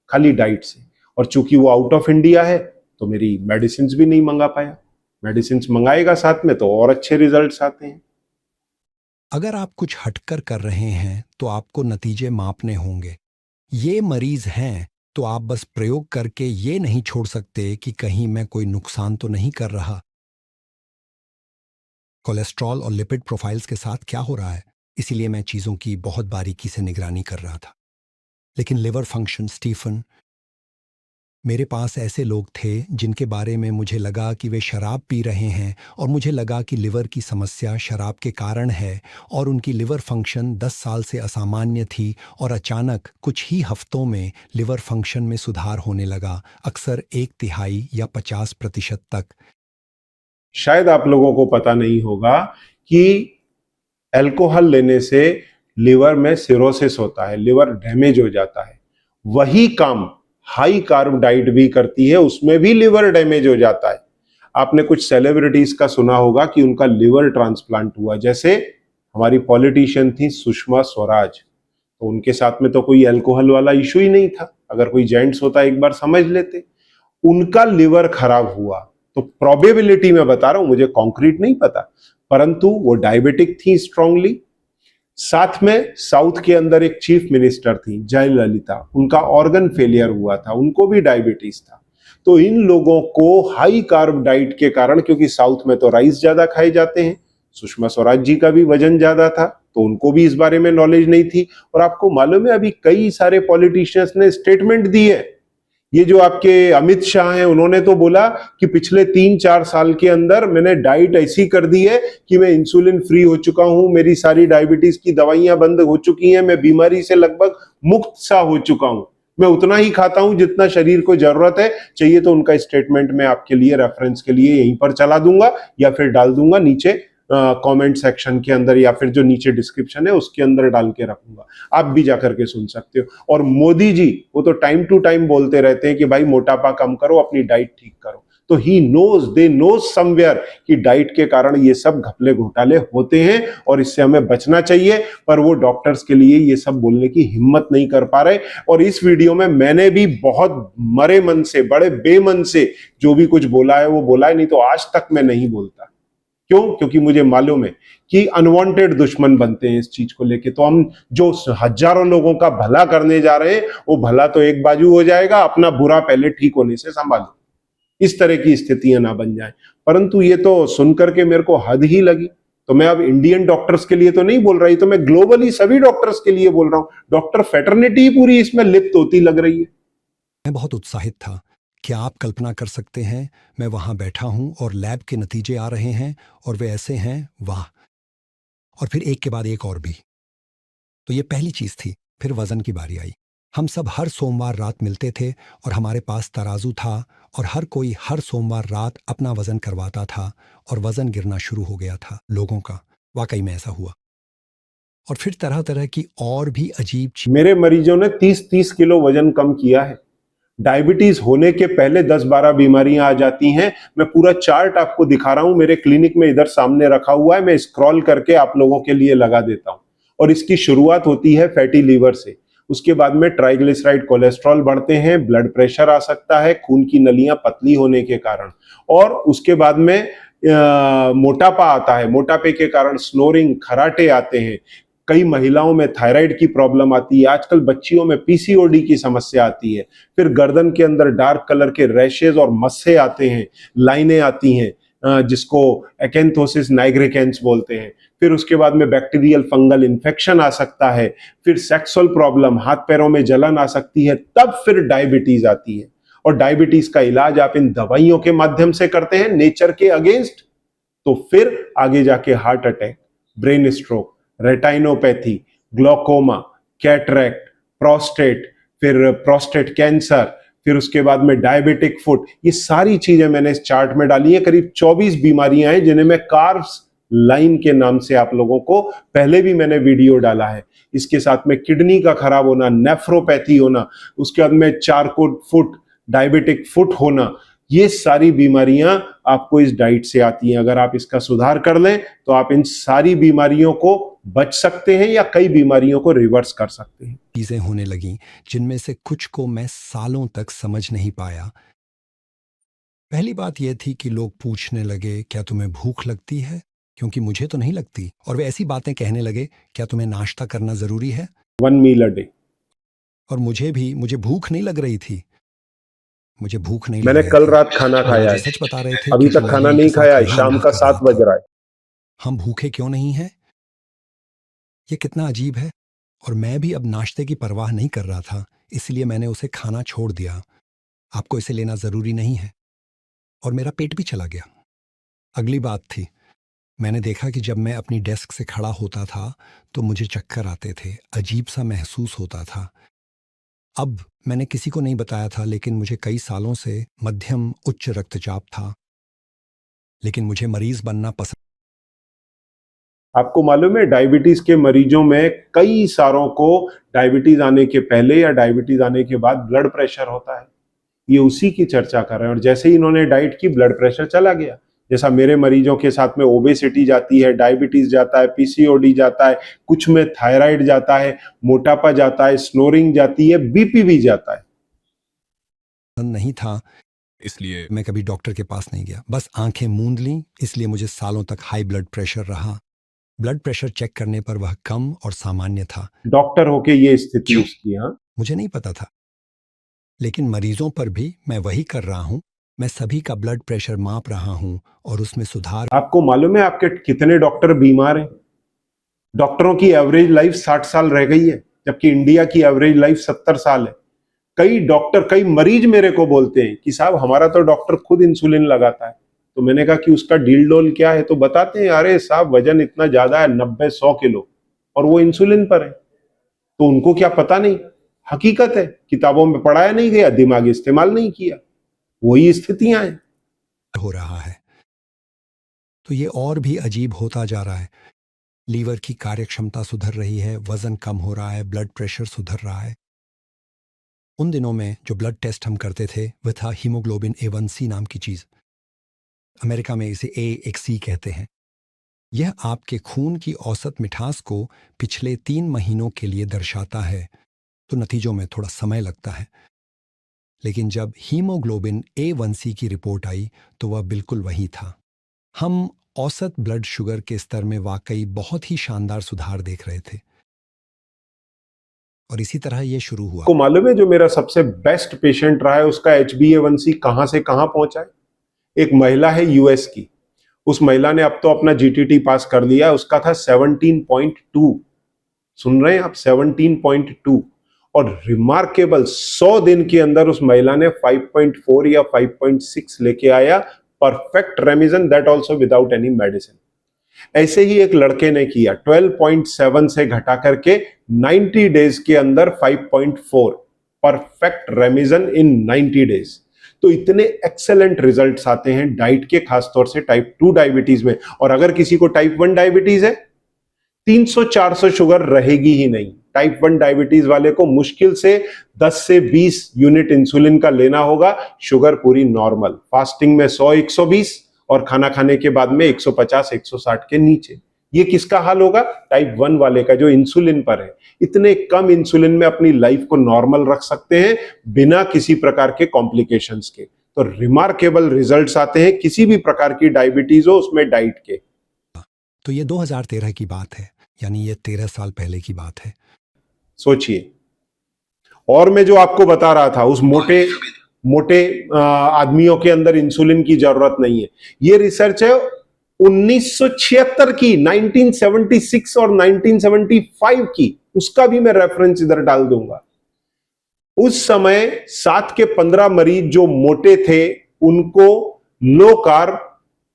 खाली डाइट से। और चूंकि वो आउट ऑफ इंडिया है तो मेरी मेडिसिन भी नहीं मंगा पाया। मेडिसिन मंगाएगा साथ में तो और अच्छे रिजल्ट्स आते हैं। अगर आप कुछ हटकर कर रहे हैं तो आपको नतीजे मापने होंगे। ये मरीज हैं तो आप बस प्रयोग करके ये नहीं छोड़ सकते कि कहीं मैं कोई नुकसान तो नहीं कर रहा। कोलेस्ट्रॉल और लिपिड प्रोफाइल्स के साथ क्या हो रहा है, इसीलिए मैं चीज़ों की बहुत बारीकी से निगरानी कर रहा था। लेकिन लिवर फंक्शन, स्टीफन, मेरे पास ऐसे लोग थे जिनके बारे में मुझे लगा कि वे शराब पी रहे हैं और मुझे लगा कि लिवर की समस्या शराब के कारण है और उनकी लिवर फंक्शन 10 साल से असामान्य थी और अचानक कुछ ही हफ्तों में लिवर फंक्शन में सुधार होने लगा, अक्सर 1/3 या 50% तक। शायद आप लोगों को पता नहीं होगा कि अल्कोहल लेने से लिवर में सिरोसिस होता है, लिवर डैमेज हो जाता है। वही काम हाई कार्ब डाइट भी करती है, उसमें भी लिवर डैमेज हो जाता है। आपने कुछ सेलिब्रिटीज का सुना होगा कि उनका लिवर ट्रांसप्लांट हुआ। जैसे हमारी पॉलिटिशियन थी सुषमा स्वराज, तो उनके साथ में तो कोई अल्कोहल वाला इशू ही नहीं था। अगर कोई जेंट्स होता एक बार समझ लेते। उनका लिवर खराब हुआ। तो प्रोबेबिलिटी मैं बता रहा हूं, मुझे कॉन्क्रीट नहीं पता, परंतु वो डायबिटिक थी स्ट्रांगली। साथ में साउथ के अंदर एक चीफ मिनिस्टर थी जयललिता, उनका ऑर्गन फेलियर हुआ था, उनको भी डायबिटीज था। तो इन लोगों को हाई कार्ब डाइट के कारण, क्योंकि साउथ में तो राइस ज्यादा खाए जाते हैं, सुषमा स्वराज जी का भी वजन ज्यादा था, तो उनको भी इस बारे में नॉलेज नहीं थी। और आपको मालूम है, अभी कई सारे पॉलिटिशियंस ने स्टेटमेंट दी है। ये जो आपके अमित शाह हैं, उन्होंने तो बोला कि पिछले 3-4 साल के अंदर मैंने डाइट ऐसी कर दी है कि मैं इंसुलिन फ्री हो चुका हूं, मेरी सारी डायबिटीज की दवाइयां बंद हो चुकी हैं, मैं बीमारी से लगभग मुक्त सा हो चुका हूं, मैं उतना ही खाता हूं जितना शरीर को जरूरत है। चाहिए तो उनका स्टेटमेंट मैं आपके लिए रेफरेंस के लिए यहीं पर चला दूंगा या फिर डाल दूंगा नीचे कमेंट सेक्शन के अंदर या फिर जो नीचे डिस्क्रिप्शन है उसके अंदर डाल के रखूंगा, आप भी जाकर के सुन सकते हो। और मोदी जी वो तो टाइम टू टाइम बोलते रहते हैं कि भाई मोटापा कम करो, अपनी डाइट ठीक करो, तो he knows, they knows somewhere कि डाइट के कारण ये सब घपले घोटाले होते हैं और इससे हमें बचना चाहिए, पर वो डॉक्टर्स के लिए ये सब बोलने की हिम्मत नहीं कर पा रहे। और इस वीडियो में मैंने भी बहुत मरे मन से, बड़े बेमन से जो भी कुछ बोला है वो बोला है, नहीं तो आज तक मैं नहीं बोलता। क्यों? क्योंकि मुझे मालूम है कि अनवांटेड दुश्मन बनते हैं इस चीज को लेके। तो हम जो हजारों लोगों का भला करने जा रहे हैं वो भला तो एक बाजू हो जाएगा, अपना बुरा पहले ठीक होने से संभालो, इस तरह की स्थितियां ना बन जाए। परंतु ये तो सुनकर के मेरे को हद ही लगी। तो मैं अब इंडियन डॉक्टर्स के लिए तो नहीं बोल रही, तो मैं ग्लोबली सभी डॉक्टर्स के लिए बोल रहा हूं। डॉक्टर फेटर्निटी पूरी इसमें लिप्त होती लग रही है। मैं बहुत उत्साहित था। क्या आप कल्पना कर सकते हैं, मैं वहां बैठा हूं और लैब के नतीजे आ रहे हैं और वे ऐसे हैं, वाह। और फिर एक के बाद एक और भी। तो ये पहली चीज थी। फिर वजन की बारी आई। हम सब हर सोमवार रात मिलते थे और हमारे पास तराजू था और हर कोई हर सोमवार रात अपना वजन करवाता था और वजन गिरना शुरू हो गया था लोगों का। वाकई में ऐसा हुआ। और फिर तरह तरह की और भी अजीब मेरे मरीजों ने 30-30 किलो वजन कम किया है। डायबिटीज होने के पहले 10-12 बीमारियां आ जाती हैं। मैं पूरा चार्ट आपको दिखा रहा हूं, मेरे क्लिनिक में इधर सामने रखा हुआ है, मैं स्क्रॉल करके आप लोगों के लिए लगा देता हूं। और इसकी शुरुआत होती है फैटी लीवर से, उसके बाद में ट्राइग्लिसराइड कोलेस्ट्रॉल बढ़ते हैं, ब्लड प्रेशर आ सकता है, खून की नलियां पतली होने के कारण, और उसके बाद में मोटापा आता है, मोटापे के कारण स्नोरिंग, खराटे आते हैं, कई महिलाओं में थायराइड की प्रॉब्लम आती है, आजकल बच्चियों में पीसीओडी की समस्या आती है, फिर गर्दन के अंदर डार्क कलर के रैशेज और मस्से आते हैं, लाइनें आती हैं, जिसको एक्एंथोसिस नाइग्रिकेंस बोलते हैं। फिर उसके बाद में बैक्टीरियल फंगल इन्फेक्शन आ सकता है, फिर सेक्सुअल प्रॉब्लम, हाथ पैरों में जलन आ सकती है, तब फिर डायबिटीज आती है। और डायबिटीज का इलाज आप इन दवाइयों के माध्यम से करते हैं नेचर के अगेंस्ट, तो फिर आगे जाके heart attack, brain stroke, रेटाइनोपैथी, glaucoma, cataract, prostate, फिर प्रोस्टेट कैंसर, फिर उसके बाद में डायबिटिक फुट, ये सारी चीजें मैंने इस चार्ट में डाली है। करीब 24 बीमारियां हैं जिन्हें मैं कार्ब्स लाइन के नाम से आप लोगों को पहले भी मैंने वीडियो डाला है। इसके साथ में किडनी का खराब होना, नेफ्रोपैथी होना, उसके बाद में चारकोट फुट, डायबिटिक फुट होना, ये सारी बीमारियां आपको इस डाइट से आती हैं। अगर आप इसका सुधार कर लें तो आप इन सारी बीमारियों को बच सकते हैं या कई बीमारियों को रिवर्स कर सकते हैं। चीजें होने लगीं जिनमें से कुछ को मैं सालों तक समझ नहीं पाया। पहली बात यह थी कि लोग पूछने लगे, क्या तुम्हें भूख लगती है? क्योंकि मुझे तो नहीं लगती। और वे ऐसी बातें कहने लगे, क्या तुम्हें नाश्ता करना जरूरी है? 1 मील अ डे। और मुझे भूख नहीं लग रही थी। मुझे भूख नहीं लग मैंने रही कल थी। रात खाना वो खाया मुझे है, सच बता रहे थे अभी क्योंकि तक मैं खाना उनके नहीं साथ खाया है, यही शाम इलाज का कर 7 रहा बज था। रहा है। हम भूखे क्यों नहीं हैं? ये कितना अजीब है। और मैं भी अब नाश्ते की परवाह नहीं कर रहा था, इसलिए मैंने उसे खाना छोड़ दिया। आपको इसे लेना जरूरी नहीं है। और मेरा पेट भी चला गया। अगली बात थी, मैंने देखा कि जब मैं अपनी डेस्क से खड़ा होता था तो मुझे चक्कर आते थे, अजीब सा महसूस होता था। अब मैंने किसी को नहीं बताया था, लेकिन मुझे कई सालों से मध्यम उच्च रक्तचाप था। लेकिन मुझे मरीज बनना पसंद। आपको मालूम है डायबिटीज के मरीजों में कई सारों को डायबिटीज आने के पहले या डायबिटीज आने के बाद ब्लड प्रेशर होता है। ये उसी की चर्चा कर रहे हैं। और जैसे ही इन्होंने डाइट की, ब्लड प्रेशर चला गया। जैसा मेरे मरीजों के साथ में ओबेसिटी जाती है, डायबिटीज जाता है, पीसीओडी जाता है, कुछ में थायराइड जाता है, मोटापा जाता है, स्नोरिंग जाती है, बीपी भी जाता है। नहीं था, इसलिए मैं कभी डॉक्टर के पास नहीं गया, बस आंखें मूंद लीं। इसलिए मुझे सालों तक हाई ब्लड प्रेशर रहा। ब्लड प्रेशर चेक करने पर वह कम और सामान्य था। डॉक्टर होके ये स्थिति उसकी। हाँ, मुझे नहीं पता था, लेकिन मरीजों पर भी मैं वही कर रहा हूं। मैं सभी का ब्लड प्रेशर माप रहा हूं और उसमें सुधार। आपको मालूम है आपके कितने डॉक्टर बीमार हैं? डॉक्टरों की एवरेज लाइफ 60 साल रह गई है, जबकि इंडिया की एवरेज लाइफ 70 साल है। कई डॉक्टर, कई मरीज मेरे को बोलते हैं कि साहब हमारा तो डॉक्टर खुद इंसुलिन लगाता है। तो मैंने कहा कि उसका डील डोल क्या है? तो बताते हैं, अरे साहब वजन इतना ज्यादा है, 90-100 किलो, और वो इंसुलिन पर है। तो उनको क्या पता नहीं? हकीकत है, किताबों में पढ़ाया नहीं गया, दिमाग इस्तेमाल नहीं किया, वही स्थितियां हैं। हो रहा है। तो ये और भी अजीब होता जा रहा है। लीवर की कार्यक्षमता सुधर रही है, वजन कम हो रहा है, ब्लड प्रेशर सुधर रहा है। उन दिनों में जो ब्लड टेस्ट हम करते थे वह था हीमोग्लोबिन A1C नाम की चीज़। अमेरिका में इसे A1C कहते हैं। यह आपके खून की औसत मिठास को पिछले 3 महीनों के लिए दर्शाता है, तो नतीजों में थोड़ा समय लगता है। लेकिन जब हीमोग्लोबिन A1C की रिपोर्ट आई तो वह बिल्कुल वही था। हम औसत ब्लड शुगर के स्तर में वाकई बहुत ही शानदार सुधार देख रहे थे। और इसी तरह ये शुरू हुआ। को मालूम है जो मेरा सबसे बेस्ट पेशेंट रहा है उसका HbA1c कहां से कहां पहुंचा है? एक महिला है यूएस की। उस महिला ने अब तो अपना जीटीटी पास कर लिया, उसका था 17.2। सुन रहे हैं आप? 17.2। और रिमार्केबल 100 दिन के अंदर उस महिला ने 5.4 या 5.6 लेके आया। Perfect remission, that also without any medicine. ऐसे ही एक लड़के ने किया 12.7 से घटा करके 90 डेज के अंदर 5.4। परफेक्ट रेमिजन इन 90 डेज। तो इतने एक्सेलेंट रिजल्ट्स आते हैं डाइट के, खासतौर से टाइप 2 डायबिटीज में। और अगर किसी को टाइप 1 डायबिटीज है, 300-400 शुगर रहेगी ही नहीं। टाइप 1 डायबिटीज वाले को मुश्किल से 10 से 20 यूनिट इंसुलिन का लेना होगा, शुगर पूरी नॉर्मल। फास्टिंग में 100-120 और खाना खाने के बाद में 150-160 के नीचे। ये किसका हाल होगा? टाइप 1 वाले का, जो इंसुलिन पर है। इतने कम इंसुलिन में अपनी लाइफ को नॉर्मल रख सकते हैं बिना किसी प्रकार के कॉम्प्लिकेशंस के। तो रिमार्केबल रिजल्ट्स आते हैं किसी भी प्रकार की डायबिटीज हो उसमें डाइट के। तो ये 2013 की बात है, यानी ये 13 साल पहले की बात है। सोचिए। और मैं जो आपको बता रहा था, उस मोटे मोटे आदमियों के अंदर इंसुलिन की जरूरत नहीं है। ये रिसर्च है 1976 की, 1976 और 1975 की। उसका भी मैं रेफरेंस इधर डाल दूंगा। उस समय 7 के 15 मरीज जो मोटे थे उनको low carb,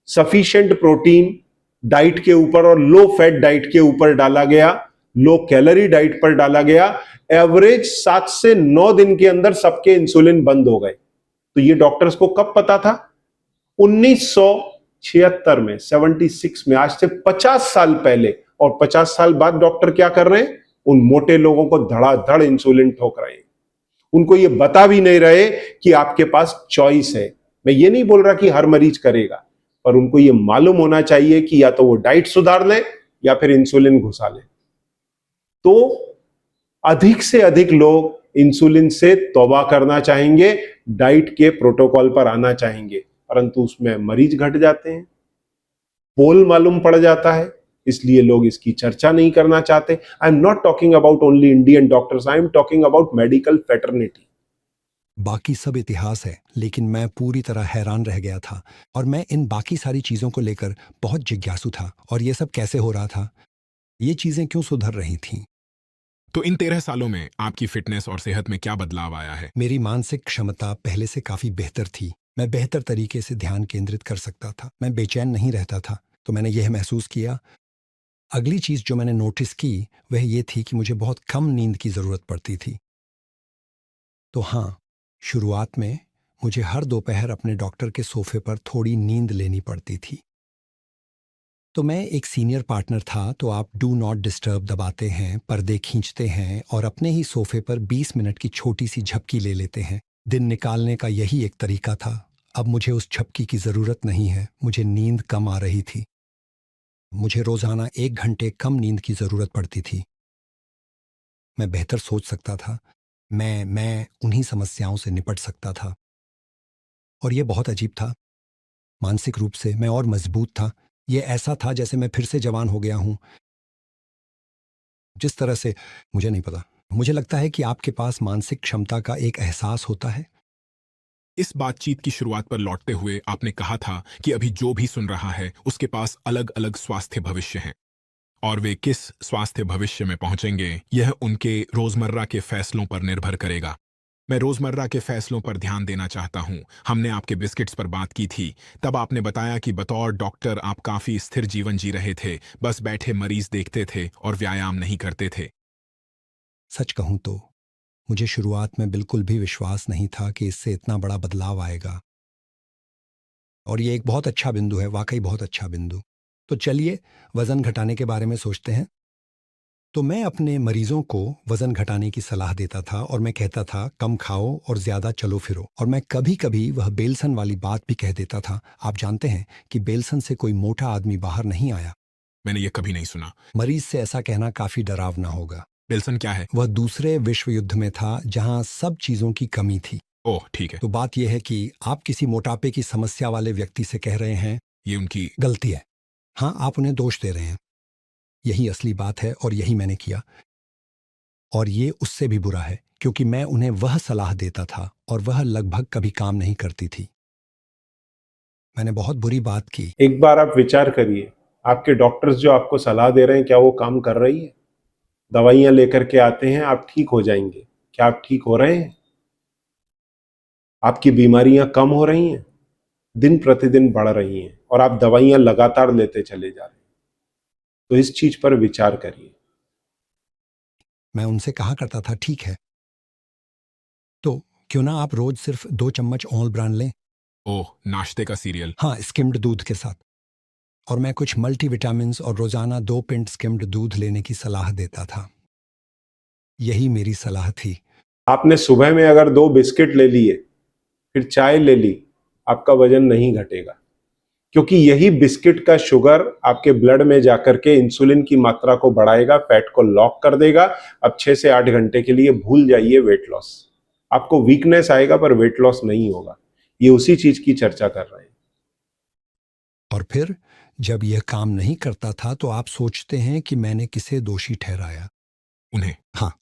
sufficient protein diet के ऊपर और लो फैट डाइट के ऊपर डाला गया, लो कैलोरी डाइट पर डाला गया। एवरेज 7 से 9 दिन के अंदर सबके इंसुलिन बंद हो गए। तो ये डॉक्टर्स को कब पता था? 1976 में, 76 में, आज से 50 साल पहले। और 50 साल बाद डॉक्टर क्या कर रहे हैं? उन मोटे लोगों को धड़ाधड़ इंसुलिन ठोक रहे हैं। उनको ये बता भी नहीं रहे कि आपके पास चॉइस है। मैं ये नहीं बोल रहा कि हर मरीज करेगा, पर उनको ये मालूम होना चाहिए कि या तो वो डाइट सुधार ले या फिर इंसुलिन घुसा ले। तो अधिक से अधिक लोग इंसुलिन से तौबा करना चाहेंगे, डाइट के प्रोटोकॉल पर आना चाहेंगे, परंतु उसमें मरीज घट जाते हैं, पोल मालूम पड़ जाता है, इसलिए लोग इसकी चर्चा नहीं करना चाहते। I am not talking about only Indian doctors, I am talking about medical fraternity. बाकी सब इतिहास है, लेकिन मैं पूरी तरह हैरान रह गया था। और मैं इन बाकी सारी चीज़ों को लेकर बहुत जिज्ञासु था। और ये सब कैसे हो रहा था? ये चीज़ें क्यों सुधर रही थीं? तो इन 13 सालों में आपकी फिटनेस और सेहत में क्या बदलाव आया है? मेरी मानसिक क्षमता पहले से काफ़ी बेहतर थी। मैं बेहतर तरीके से ध्यान केंद्रित कर सकता था। मैं बेचैन नहीं रहता था। तो मैंने यह महसूस किया। अगली चीज़ जो मैंने नोटिस की वह ये थी कि मुझे बहुत कम नींद की ज़रूरत पड़ती थी। तो हाँ, शुरुआत में मुझे हर दोपहर अपने डॉक्टर के सोफे पर थोड़ी नींद लेनी पड़ती थी। तो मैं एक सीनियर पार्टनर था, तो आप डू नॉट डिस्टर्ब दबाते हैं, पर्दे खींचते हैं और अपने ही सोफे पर 20 मिनट की छोटी सी झपकी ले लेते हैं। दिन निकालने का यही एक तरीका था। अब मुझे उस झपकी की ज़रूरत नहीं है। मुझे नींद कम आ रही थी। मुझे रोज़ाना 1 घंटे कम नींद की ज़रूरत पड़ती थी। मैं बेहतर सोच सकता था। मैं उन्हीं समस्याओं से निपट सकता था। और ये बहुत अजीब था। मानसिक रूप से मैं और मजबूत था। ये ऐसा था जैसे मैं फिर से जवान हो गया हूँ। जिस तरह से, मुझे नहीं पता। मुझे लगता है कि आपके पास मानसिक क्षमता का एक एहसास होता है। इस बातचीत की शुरुआत पर लौटते हुए आपने कहा था कि अभी जो भी सुन रहा है उसके पास अलग अलग स्वास्थ्य भविष्य हैं, और वे किस स्वास्थ्य भविष्य में पहुंचेंगे यह उनके रोजमर्रा के फैसलों पर निर्भर करेगा। मैं रोजमर्रा के फैसलों पर ध्यान देना चाहता हूं। हमने आपके बिस्किट्स पर बात की थी। तब आपने बताया कि बतौर डॉक्टर आप काफी स्थिर जीवन जी रहे थे, बस बैठे मरीज देखते थे और व्यायाम नहीं करते थे। सच कहूँ तो मुझे शुरुआत में बिल्कुल भी विश्वास नहीं था कि इससे इतना बड़ा बदलाव आएगा। और ये एक बहुत अच्छा बिंदु है, वाकई बहुत अच्छा बिंदु। तो चलिए वज़न घटाने के बारे में सोचते हैं। तो मैं अपने मरीजों को वज़न घटाने की सलाह देता था और मैं कहता था कम खाओ और ज़्यादा चलो फिरो, और मैं कभी कभी वह बेलसन वाली बात भी कह देता था। आप जानते हैं कि बेलसन से कोई मोटा आदमी बाहर नहीं आया। मैंने ये कभी नहीं सुना। मरीज से ऐसा कहना काफ़ी डरावना होगा। बेल्सन क्या है? वह दूसरे विश्व युद्ध में था जहां सब चीज़ों की कमी थी। ओह ठीक है। तो बात यह है कि आप किसी मोटापे की समस्या वाले व्यक्ति से कह रहे हैं ये उनकी गलती है। हाँ, आप उन्हें दोष दे रहे हैं। यही असली बात है और यही मैंने किया। और ये उससे भी बुरा है क्योंकि मैं उन्हें वह सलाह देता था और वह लगभग कभी काम नहीं करती थी। मैंने बहुत बुरी बात की। एक बार आप विचार करिए, आपके डॉक्टर्स जो आपको सलाह दे रहे हैं क्या वो काम कर रही है? दवाइयां लेकर के आते हैं, आप ठीक हो जाएंगे। क्या आप ठीक हो रहे हैं? आपकी बीमारियां कम हो रही हैं, दिन प्रतिदिन बढ़ रही हैं, और आप दवाइयां लगातार लेते चले जा रहे हैं। तो इस चीज पर विचार करिए। मैं उनसे कहा करता था ठीक है, तो क्यों ना आप रोज सिर्फ 2 चम्मच ऑल ब्रांड लें। ओह नाश्ते का सीरियल। हाँ, स्किम्ड दूध के साथ। और मैं कुछ मल्टीविटामिन्स और रोजाना 2 पिंट स्किम्ड दूध लेने की सलाह देता था। यही मेरी सलाह थी। आपने सुबह में अगर 2 बिस्किट ले लिए, फिर चाय ले ली, आपका वजन नहीं घटेगा, क्योंकि यही बिस्किट का शुगर आपके ब्लड में जाकर के इंसुलिन की मात्रा को बढ़ाएगा, फैट को लॉक कर देगा। अब 6 से 8 घंटे के लिए भूल जाइए वेट लॉस। आपको वीकनेस आएगा पर वेट लॉस नहीं होगा। ये उसी चीज की चर्चा कर रहे हैं। और फिर जब यह काम नहीं करता था तो आप सोचते हैं कि मैंने किसे दोषी ठहराया। उन्हें। हाँ,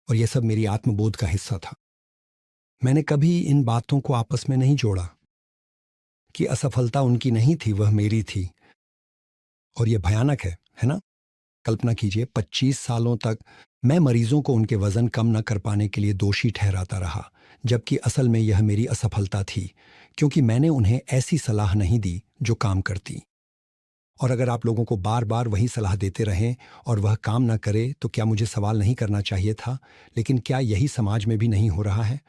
और यह सब मेरी आत्मबोध का हिस्सा था। मैंने कभी इन बातों को आपस में नहीं जोड़ा कि असफलता उनकी नहीं थी, वह मेरी थी। और यह भयानक है ना? कल्पना कीजिए 25 सालों तक मैं मरीजों को उनके वजन कम न कर पाने के लिए दोषी ठहराता रहा, जबकि असल में यह मेरी असफलता थी, क्योंकि मैंने उन्हें ऐसी सलाह नहीं दी जो काम करती। और अगर आप लोगों को बार बार वही सलाह देते रहें और वह काम ना करे तो क्या मुझे सवाल नहीं करना चाहिए था, लेकिन क्या यही समाज में भी नहीं हो रहा है?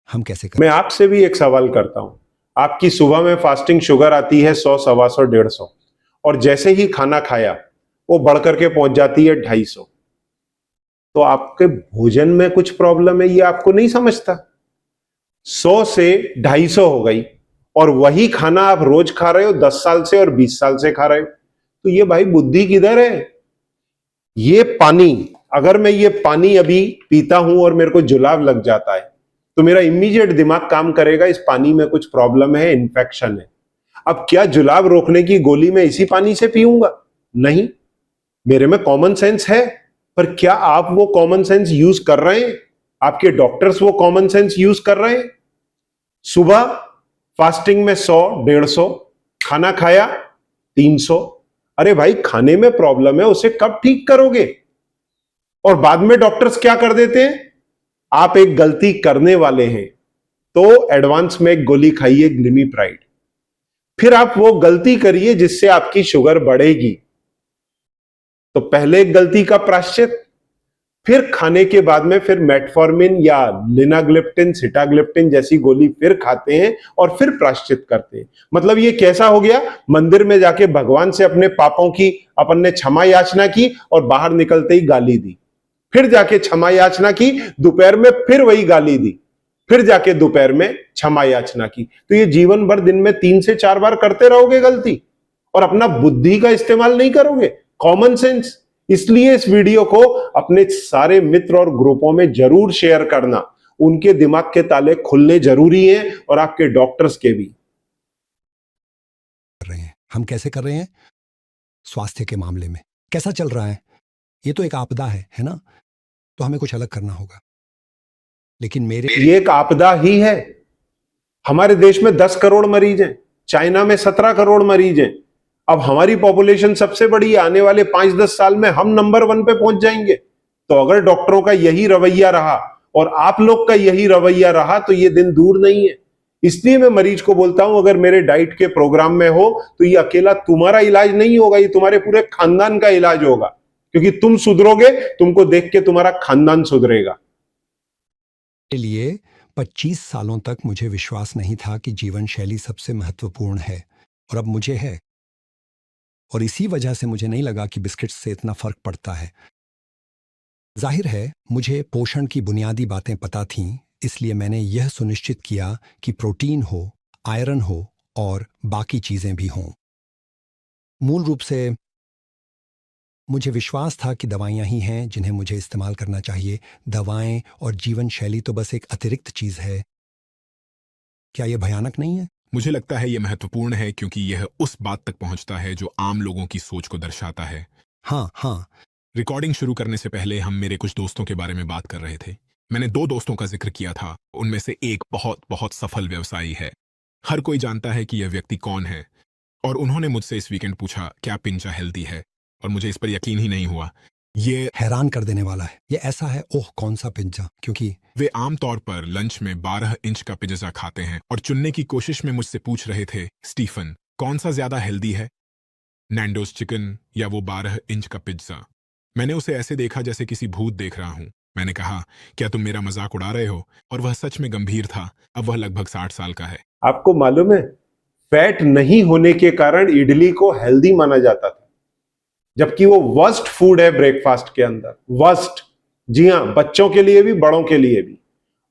हम कैसे करें? मैं आपसे भी एक सवाल करता हूं। आपकी सुबह में फास्टिंग शुगर आती है 100, 125, 150, और जैसे ही खाना खाया वो बढ़कर के पहुंच जाती है 250। तो आपके भोजन में कुछ प्रॉब्लम है, ये आपको नहीं समझता। 100 से 250 हो गई, और वही खाना आप रोज खा रहे हो, 10 साल से और 20 साल से खा रहे हो। तो ये भाई बुद्धि किधर है? ये पानी, अगर मैं ये पानी अभी पीता हूं और मेरे को जुलाब लग जाता है, तो मेरा इमीडिएट दिमाग काम करेगा इस पानी में कुछ प्रॉब्लम है, इन्फेक्शन है। अब क्या जुलाब रोकने की गोली मैं इसी पानी से पीऊंगा? नहीं। मेरे में कॉमन सेंस है, पर क्या आप वो कॉमन सेंस यूज कर रहे हैं? आपके डॉक्टर्स वो कॉमन सेंस यूज कर रहे हैं? सुबह फास्टिंग में 100, 150, खाना खाया 300। अरे भाई, खाने में प्रॉब्लम है, उसे कब ठीक करोगे? और बाद में डॉक्टर्स क्या कर देते हैं? आप एक गलती करने वाले हैं तो एडवांस में एक गोली खाइए ग्लिमीप्राइड, फिर आप वो गलती करिए जिससे आपकी शुगर बढ़ेगी। तो पहले एक गलती का प्रायश्चित, फिर खाने के बाद में फिर मेटफॉर्मिन या लिनाग्लिप्टिन, सिटाग्लिप्टिन जैसी गोली फिर खाते हैं और फिर प्रायश्चित करते हैं। मतलब ये कैसा हो गया? मंदिर में जाके भगवान से अपने पापों की अपन ने क्षमा याचना की और बाहर निकलते ही गाली दी, फिर जाके क्षमा याचना की, दोपहर में फिर वही गाली दी, फिर जाके दोपहर में क्षमा याचना की। तो ये जीवन भर दिन में 3 से 4 बार करते रहोगे गलती, और अपना बुद्धि का इस्तेमाल नहीं करोगे, कॉमन सेंस। इसलिए इस वीडियो को अपने सारे मित्र और ग्रुपों में जरूर शेयर करना। उनके दिमाग के ताले खुलने जरूरी हैं, और आपके डॉक्टर्स के भी। कर रहे हैं। हम कैसे कर रहे हैं? स्वास्थ्य के मामले में कैसा चल रहा है? ये तो एक आपदा है ना? तो हमें कुछ अलग करना होगा। लेकिन ये एक आपदा ही है। हमारे देश में 10 करोड़ मरीज हैं, चाइना में 17 करोड़ मरीज हैं। अब हमारी पॉपुलेशन सबसे बड़ी है, आने वाले 5-10 साल में हम नंबर 1 पे पहुंच जाएंगे। तो अगर डॉक्टरों का यही रवैया रहा और आप लोग का यही रवैया रहा तो ये दिन दूर नहीं है। इसलिए मैं मरीज को बोलता हूं, अगर मेरे डाइट के प्रोग्राम में हो तो ये अकेला तुम्हारा इलाज नहीं होगा, ये तुम्हारे पूरे खानदान का इलाज होगा, क्योंकि तुम सुधरोगे, तुमको देख के तुम्हारा खानदान सुधरेगा। के लिए 25 सालों तक मुझे विश्वास नहीं था कि जीवन शैली सबसे महत्वपूर्ण है, और अब मुझे है। और इसी वजह से मुझे नहीं लगा कि बिस्किट्स से इतना फर्क पड़ता है। जाहिर है मुझे पोषण की बुनियादी बातें पता थीं, इसलिए मैंने यह सुनिश्चित किया कि प्रोटीन हो, आयरन हो और बाकी चीज़ें भी हों। मूल रूप से मुझे विश्वास था कि दवाइयाँ ही हैं जिन्हें मुझे इस्तेमाल करना चाहिए। दवाएं और जीवन शैली तो बस एक अतिरिक्त चीज़ है। क्या यह भयानक नहीं है? मुझे लगता है यह महत्वपूर्ण है क्योंकि यह उस बात तक पहुंचता है जो आम लोगों की सोच को दर्शाता है। हाँ हाँ। रिकॉर्डिंग शुरू करने से पहले हम मेरे कुछ दोस्तों के बारे में बात कर रहे थे। मैंने 2 दोस्तों का जिक्र किया था, उनमें से एक बहुत बहुत सफल व्यवसायी है। हर कोई जानता है कि यह व्यक्ति कौन है, और उन्होंने मुझसे इस वीकेंड पूछा क्या पिंचा हेल्दी है, और मुझे इस पर यकीन ही नहीं हुआ। ये हैरान कर देने वाला है। ये ऐसा है, ओह कौन सा पिज्जा, क्योंकि वे आमतौर पर लंच में 12 इंच का पिज्जा खाते हैं और चुनने की कोशिश में मुझसे पूछ रहे थे, स्टीफन कौन सा ज्यादा हेल्दी है, नैंडोज चिकन या वो 12 इंच का पिज्जा। मैंने उसे ऐसे देखा जैसे किसी भूत देख रहा हूं। मैंने कहा, क्या तुम मेरा मजाक उड़ा रहे हो? और वह सच में गंभीर था। अब वह लगभग 60 साल का है। आपको मालूम है, फैट नहीं होने के कारण इडली को हेल्दी माना जाता था, जबकि वो वर्स्ट फूड है ब्रेकफास्ट के अंदर। वर्स्ट, जी हां, बच्चों के लिए भी बड़ों के लिए भी।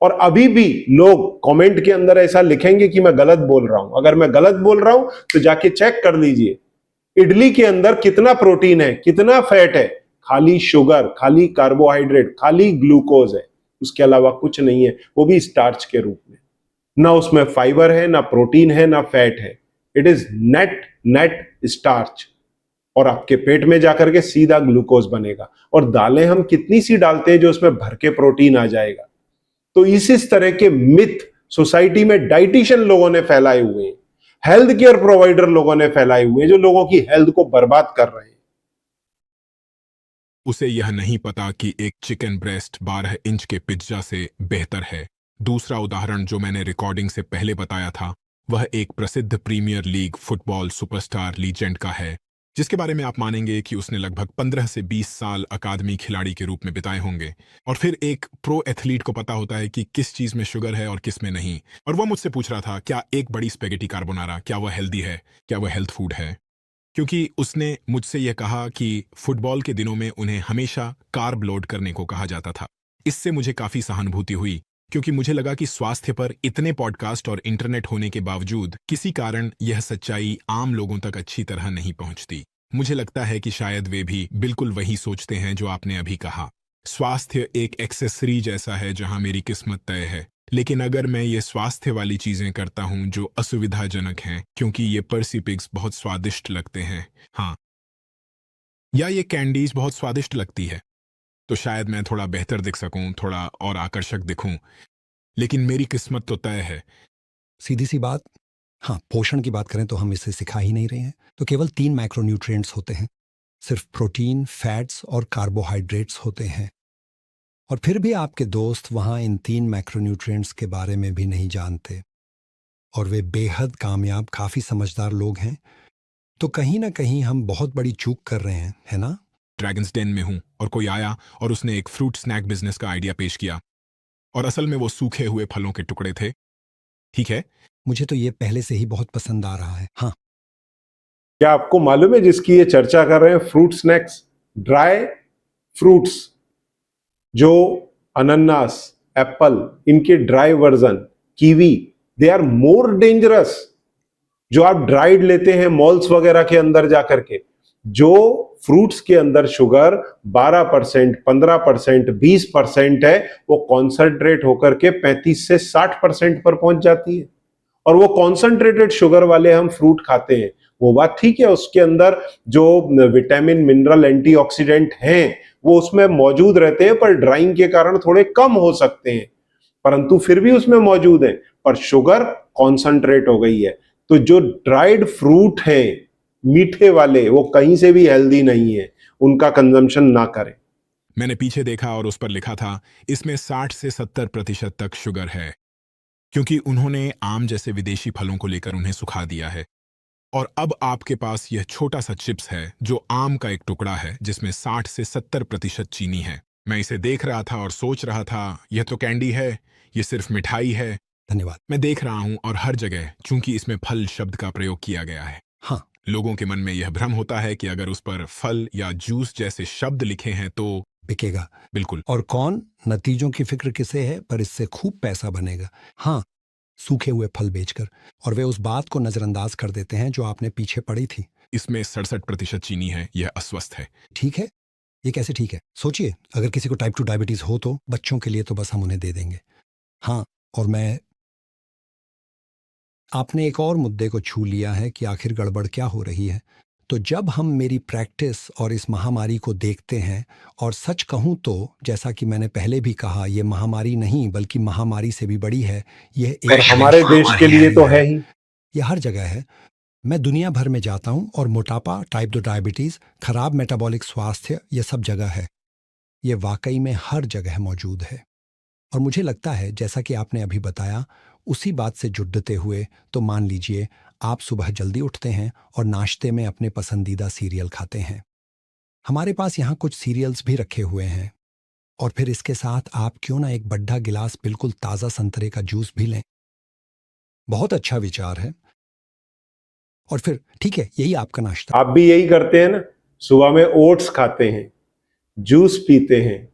और अभी भी लोग कमेंट के अंदर ऐसा लिखेंगे कि मैं गलत बोल रहा हूं। अगर मैं गलत बोल रहा हूं तो जाके चेक कर लीजिए इडली के अंदर कितना प्रोटीन है, कितना फैट है। खाली शुगर, खाली कार्बोहाइड्रेट, खाली ग्लूकोज है, उसके अलावा कुछ नहीं है, वो भी स्टार्च के रूप में। ना उसमें फाइबर है, ना प्रोटीन है, ना फैट है। It is net net starch, और आपके पेट में जाकर के सीधा ग्लूकोज बनेगा। और दालें हम कितनी सी डालते हैं जो उसमें भर के प्रोटीन आ जाएगा। तो इस तरह के मिथ सोसाइटी में डाइटिशियन लोगों ने फैलाए हुए हैं, हेल्थ केयर प्रोवाइडर लोगों ने फैलाए हुए हैं, जो लोगों की हेल्थ को बर्बाद कर रहे हैं। उसे यह नहीं पता कि एक चिकन ब्रेस्ट 12 इंच के पिज्जा से बेहतर है। दूसरा उदाहरण जो मैंने रिकॉर्डिंग से पहले बताया था, वह एक प्रसिद्ध premier league football superstar legend का है, जिसके बारे में आप मानेंगे कि उसने लगभग 15 से 20 साल अकादमी खिलाड़ी के रूप में बिताए होंगे। और फिर एक प्रो एथलीट को पता होता है कि किस चीज में शुगर है और किस में नहीं। और वह मुझसे पूछ रहा था, क्या एक बड़ी स्पेगेटी कार्बोनारा, क्या वह हेल्दी है, क्या वह हेल्थ फूड है? क्योंकि उसने मुझसे यह कहा कि फुटबॉल के दिनों में उन्हें हमेशा कार्ब लोड करने को कहा जाता था। इससे मुझे काफी सहानुभूति हुई, क्योंकि मुझे लगा कि स्वास्थ्य पर इतने पॉडकास्ट और इंटरनेट होने के बावजूद किसी कारण यह सच्चाई आम लोगों तक अच्छी तरह नहीं पहुंचती। मुझे लगता है कि शायद वे भी बिल्कुल वही सोचते हैं जो आपने अभी कहा। स्वास्थ्य एक एक्सेसरी जैसा है जहां मेरी किस्मत तय है। लेकिन अगर मैं ये स्वास्थ्य वाली चीजें करता हूं जो असुविधाजनक हैं, क्योंकि ये पर्सी पिग्स बहुत स्वादिष्ट लगते हैं, हाँ, या ये कैंडीज बहुत स्वादिष्ट लगती है, तो शायद मैं थोड़ा बेहतर दिख सकूं, थोड़ा और आकर्षक दिखूं। लेकिन मेरी किस्मत तो तय है। सीधी सी बात, हाँ, पोषण की बात करें तो हम इसे सिखा ही नहीं रहे हैं। तो केवल 3 मैक्रोन्यूट्रिएंट्स होते हैं, सिर्फ प्रोटीन, फैट्स और कार्बोहाइड्रेट्स होते हैं। और फिर भी आपके दोस्त वहाँ इन 3 मैक्रोन्यूट्रिएंट्स के बारे में भी नहीं जानते, और वे बेहद कामयाब, काफ़ी समझदार लोग हैं। तो कहीं ना कहीं हम बहुत बड़ी चूक कर रहे हैं, है ना? ड्रैगन्स डेन में हूं और कोई आया और उसने एक फ्रूट स्नैक बिजनेस का आइडिया पेश किया, और असल में वो सूखे हुए फलों के टुकड़े थे। ठीक है, मुझे तो ये पहले से ही बहुत पसंद आ रहा है। हाँ, क्या आपको मालूम है जिसकी ये चर्चा कर रहे हैं, फ्रूट स्नैक्स, ड्राई फ्रूट्स, जो अनन्नास, एप्पल, इनके dry version, kiwi, they are more dangerous. जो आप ड्राइड लेते हैं मॉल्स वगैरह के अंदर जाकर के, जो फ्रूट्स के अंदर शुगर 12%, 15%, 20% है, वो कॉन्सेंट्रेट होकर के 35 से 60% पर पहुंच जाती है। और वो कॉन्सेंट्रेटेड शुगर वाले हम फ्रूट खाते हैं, वो बात ठीक है, उसके अंदर जो विटामिन, मिनरल, एंटीऑक्सीडेंट हैं वो उसमें मौजूद रहते हैं, पर ड्राइंग के कारण थोड़े कम हो सकते हैं, परंतु फिर भी उसमें मौजूद है। पर शुगर कॉन्सेंट्रेट हो गई है। तो जो ड्राइड फ्रूट है मीठे वाले, वो कहीं से भी हेल्दी नहीं है, उनका कंजम्पशन ना करें। मैंने पीछे देखा और उस पर लिखा था, इसमें 60 से 70% तक शुगर है, क्योंकि उन्होंने आम जैसे विदेशी फलों को लेकर उन्हें सुखा दिया है। और अब आपके पास यह छोटा सा चिप्स है जो आम का एक टुकड़ा है, जिसमें 60 से 70% चीनी है। मैं इसे देख रहा था और सोच रहा था, यह तो कैंडी है, ये सिर्फ मिठाई है। धन्यवाद। मैं देख रहा हूं और हर जगह चूंकि इसमें फल शब्द का प्रयोग किया गया है, हाँ, लोगों के मन में यह भ्रम होता है कि अगर उस पर फल या जूस जैसे शब्द लिखे हैं तो बिकेगा। बिल्कुल। और कौन नतीजों की फिक्र किसे है, पर इससे खूब पैसा बनेगा। हाँ, सूखे हुए फल बेचकर। और वे उस बात को नजरअंदाज कर देते हैं जो आपने पीछे पड़ी थी। इसमें 67% चीनी है, यह अस्वस्थ है। ठीक है, ये कैसे ठीक है? सोचिए, अगर किसी को टाइप 2 डायबिटीज हो तो बच्चों के लिए तो बस हम उन्हें दे देंगे। हाँ, और मैं आपने एक और मुद्दे को छू लिया है कि आखिर गड़बड़ क्या हो रही है। तो जब हम मेरी प्रैक्टिस और इस महामारी को देखते हैं, और सच कहूं तो जैसा कि मैंने पहले भी कहा, ये महामारी नहीं बल्कि महामारी से भी बड़ी है। यह और एक हमारे देश के लिए तो है ही। यह हर जगह है। मैं दुनिया भर में जाता हूं और मोटापा, टाइप 2 डायबिटीज, खराब मेटाबॉलिक स्वास्थ्य, यह सब जगह है। ये वाकई में हर जगह मौजूद है। और मुझे लगता है, जैसा कि आपने अभी बताया, उसी बात से जुड़ते हुए, तो मान लीजिए आप सुबह जल्दी उठते हैं और नाश्ते में अपने पसंदीदा सीरियल खाते हैं। हमारे पास यहाँ कुछ सीरियल्स भी रखे हुए हैं। और फिर इसके साथ आप क्यों ना एक बड़ा गिलास बिल्कुल ताज़ा संतरे का जूस भी लें। बहुत अच्छा विचार है। और फिर ठीक है, यही आपका नाश्ता। आप भी यही करते हैं ना, सुबह में ओट्स खाते हैं, जूस पीते हैं,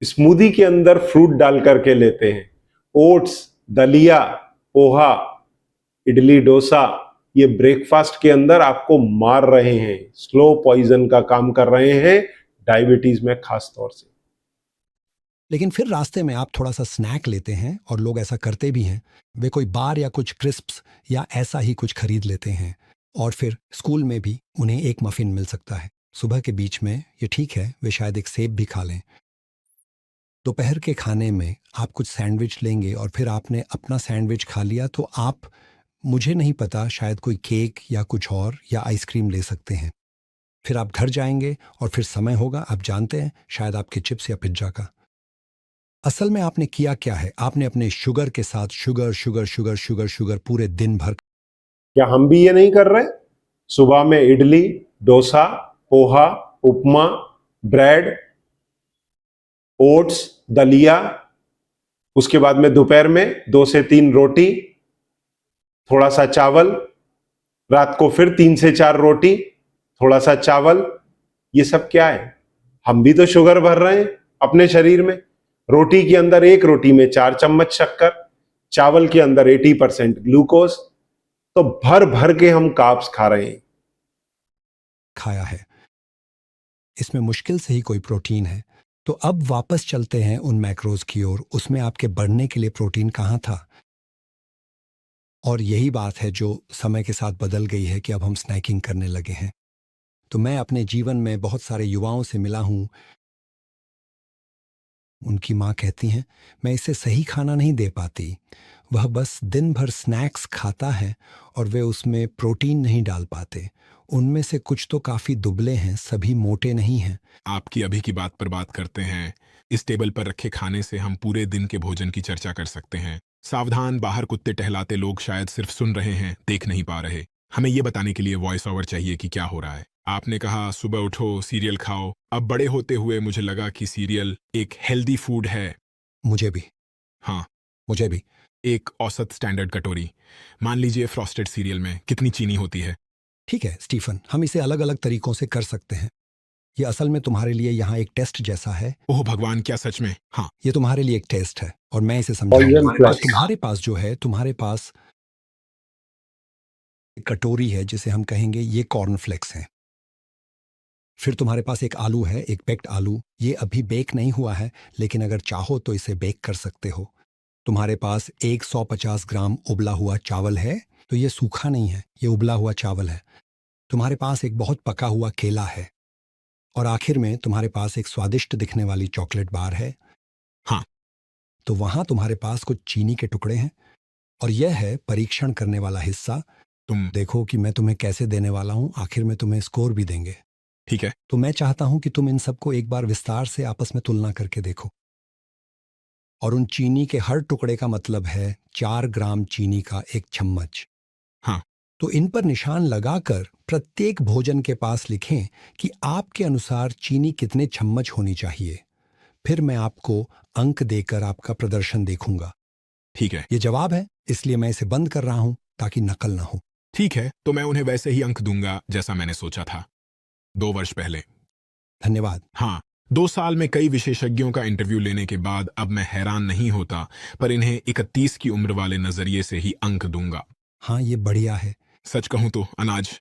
स्मूदी के अंदर फ्रूट डाल करके लेते हैं। ओट्स, दलिया, पोहा, इडली, डोसा, ये ब्रेकफास्ट के अंदर आपको मार रहे हैं, स्लो पॉइजन का काम कर रहे हैं, डायबिटीज में खास तौर से। लेकिन फिर रास्ते में आप थोड़ा सा स्नैक लेते हैं, और लोग ऐसा करते भी हैं। वे कोई बार या कुछ क्रिस्प्स या ऐसा ही कुछ खरीद लेते हैं। और फिर स्कूल में भी उन्हें एक मफिन मिल सकता है सुबह के बीच में। ये ठीक है, वे शायद एक सेब भी खा लें। दोपहर के खाने में आप कुछ सैंडविच लेंगे, और फिर आपने अपना सैंडविच खा लिया तो आप, मुझे नहीं पता, शायद कोई केक या कुछ और या आइसक्रीम ले सकते हैं। फिर आप घर जाएंगे और फिर समय होगा, आप जानते हैं, शायद आपके चिप्स या पिज्जा का। असल में आपने किया क्या है? आपने अपने शुगर के साथ sugar sugar sugar sugar sugar पूरे दिन भर। क्या हम भी ये नहीं कर रहे? सुबह में इडली, डोसा, पोहा, उपमा, ब्रेड, ओट्स, दलिया, उसके बाद में दोपहर में 2 से 3 रोटी, थोड़ा सा चावल, रात को फिर 3 से 4 रोटी, थोड़ा सा चावल। ये सब क्या है? हम भी तो शुगर भर रहे हैं अपने शरीर में। रोटी के अंदर, एक रोटी में 4 चम्मच शक्कर, चावल के अंदर 80% ग्लूकोज। तो भर भर के हम कार्ब्स खा रहे हैं। खाया है, इसमें मुश्किल से ही कोई प्रोटीन है। तो अब वापस चलते हैं उन मैक्रोज की ओर। उसमें आपके बढ़ने के लिए प्रोटीन कहाँ था? और यही बात है जो समय के साथ बदल गई है कि अब हम स्नैकिंग करने लगे हैं। तो मैं अपने जीवन में बहुत सारे युवाओं से मिला हूं। उनकी माँ कहती हैं, मैं इसे सही खाना नहीं दे पाती। वह बस दिन भर स्नैक्स खाता है और वे उसमें प्रोटीन नहीं डाल पाते। उनमें से कुछ तो काफ़ी दुबले हैं, सभी मोटे नहीं हैं। आपकी अभी की बात पर बात करते हैं। इस टेबल पर रखे खाने से हम पूरे दिन के भोजन की चर्चा कर सकते हैं। सावधान, बाहर कुत्ते टहलाते लोग शायद सिर्फ सुन रहे हैं, देख नहीं पा रहे। हमें ये बताने के लिए वॉइस ओवर चाहिए कि क्या हो रहा है। आपने कहा सुबह उठो, सीरियल खाओ। अब बड़े होते हुए मुझे लगा कि सीरियल एक हेल्दी फूड है। मुझे भी। हाँ, मुझे भी। एक औसत स्टैंडर्ड कटोरी। मान लीजिए फ्रॉस्टेड सीरियल में कितनी चीनी होती है? ठीक है स्टीफन, हम इसे अलग अलग तरीकों से कर सकते हैं। ये असल में तुम्हारे लिए यहाँ एक टेस्ट जैसा है। ओह भगवान, क्या सच में? हाँ, ये तुम्हारे लिए एक टेस्ट है और मैं इसे Poison समझाऊंगा। plus। तुम्हारे पास जो है, तुम्हारे पास एक कटोरी है जिसे हम कहेंगे ये कॉर्नफ्लेक्स है। फिर तुम्हारे पास एक आलू है, एक बेक्ड आलू। ये अभी बेक नहीं हुआ है, लेकिन अगर चाहो तो इसे बेक कर सकते हो। तुम्हारे पास 150 ग्राम उबला हुआ चावल है। तो ये सूखा नहीं है, ये उबला हुआ चावल है। तुम्हारे पास एक बहुत पका हुआ केला है। और आखिर में तुम्हारे पास एक स्वादिष्ट दिखने वाली चॉकलेट बार है। हाँ। तो वहां तुम्हारे पास कुछ चीनी के टुकड़े हैं। और यह है परीक्षण करने वाला हिस्सा। तुम देखो कि मैं तुम्हें कैसे देने वाला हूं। आखिर में तुम्हें स्कोर भी देंगे। ठीक है। तो मैं चाहता हूं कि तुम इन सबको एक बार विस्तार से आपस में तुलना करके देखो। और उन चीनी के हर टुकड़े का मतलब है 4 ग्राम चीनी का एक चम्मच। हाँ। तो इन पर निशान लगाकर प्रत्येक भोजन के पास लिखें कि आपके अनुसार चीनी कितने चम्मच होनी चाहिए। फिर मैं आपको अंक देकर आपका प्रदर्शन देखूंगा। ठीक है। ये जवाब है, इसलिए मैं इसे बंद कर रहा हूं ताकि नकल ना हो। ठीक है, तो मैं उन्हें वैसे ही अंक दूंगा जैसा मैंने सोचा था 2 वर्ष पहले। धन्यवाद। हाँ, 2 साल में कई विशेषज्ञों का इंटरव्यू लेने के बाद अब मैं हैरान नहीं होता, पर इन्हें 31 की उम्र वाले नजरिए से ही अंक दूंगा। हाँ, ये बढ़िया है। सच कहूं तो अनाज।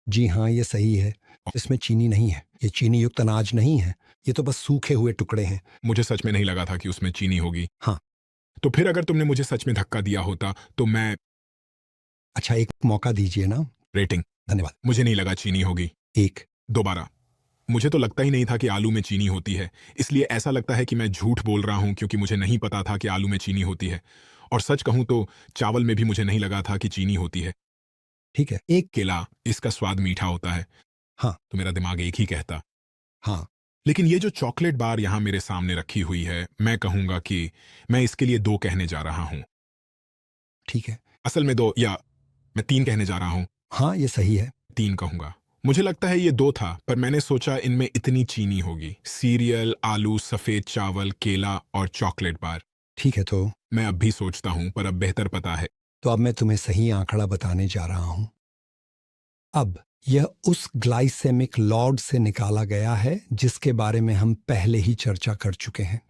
जी हाँ, ये सही है। इसमें चीनी नहीं है। ये चीनी युक्त अनाज नहीं है। ये तो बस सूखे हुए टुकड़े हैं। मुझे सच में नहीं लगा था कि उसमें चीनी होगी। हाँ। तो फिर अगर तुमने मुझे सच में धक्का दिया होता तो मैं। अच्छा, एक मौका दीजिए ना। रेटिंग। धन्यवाद। मुझे नहीं लगा चीनी होगी। एक। दोबारा। मुझे तो लगता ही नहीं था कि आलू में चीनी होती है, इसलिए ऐसा लगता है कि मैं झूठ बोल रहा हूं क्योंकि मुझे नहीं पता था कि आलू में चीनी होती है। और सच कहूं तो चावल में भी मुझे नहीं लगा था कि चीनी होती है। ठीक है। एक। केला, इसका स्वाद मीठा होता है। हाँ। तो मेरा दिमाग एक ही कहता। हाँ। लेकिन ये जो चॉकलेट बार यहां मेरे सामने रखी हुई है, मैं कहूंगा कि मैं इसके लिए 2 कहने जा रहा हूं। ठीक है। असल में 2 या मैं 3 कहने जा रहा हूं। हाँ, ये सही है। 3 कहूंगा। मुझे लगता है ये 2 था, पर मैंने सोचा इनमें इतनी चीनी होगी। सीरियल, आलू, सफेद चावल, केला और चॉकलेट बार। ठीक है, तो मैं अब भी सोचता हूं, पर अब बेहतर पता है। अब मैं तुम्हें सही आंकड़ा बताने जा रहा हूं। अब यह उस ग्लाइसेमिक लॉर्ड से निकाला गया है जिसके बारे में हम पहले ही चर्चा कर चुके हैं।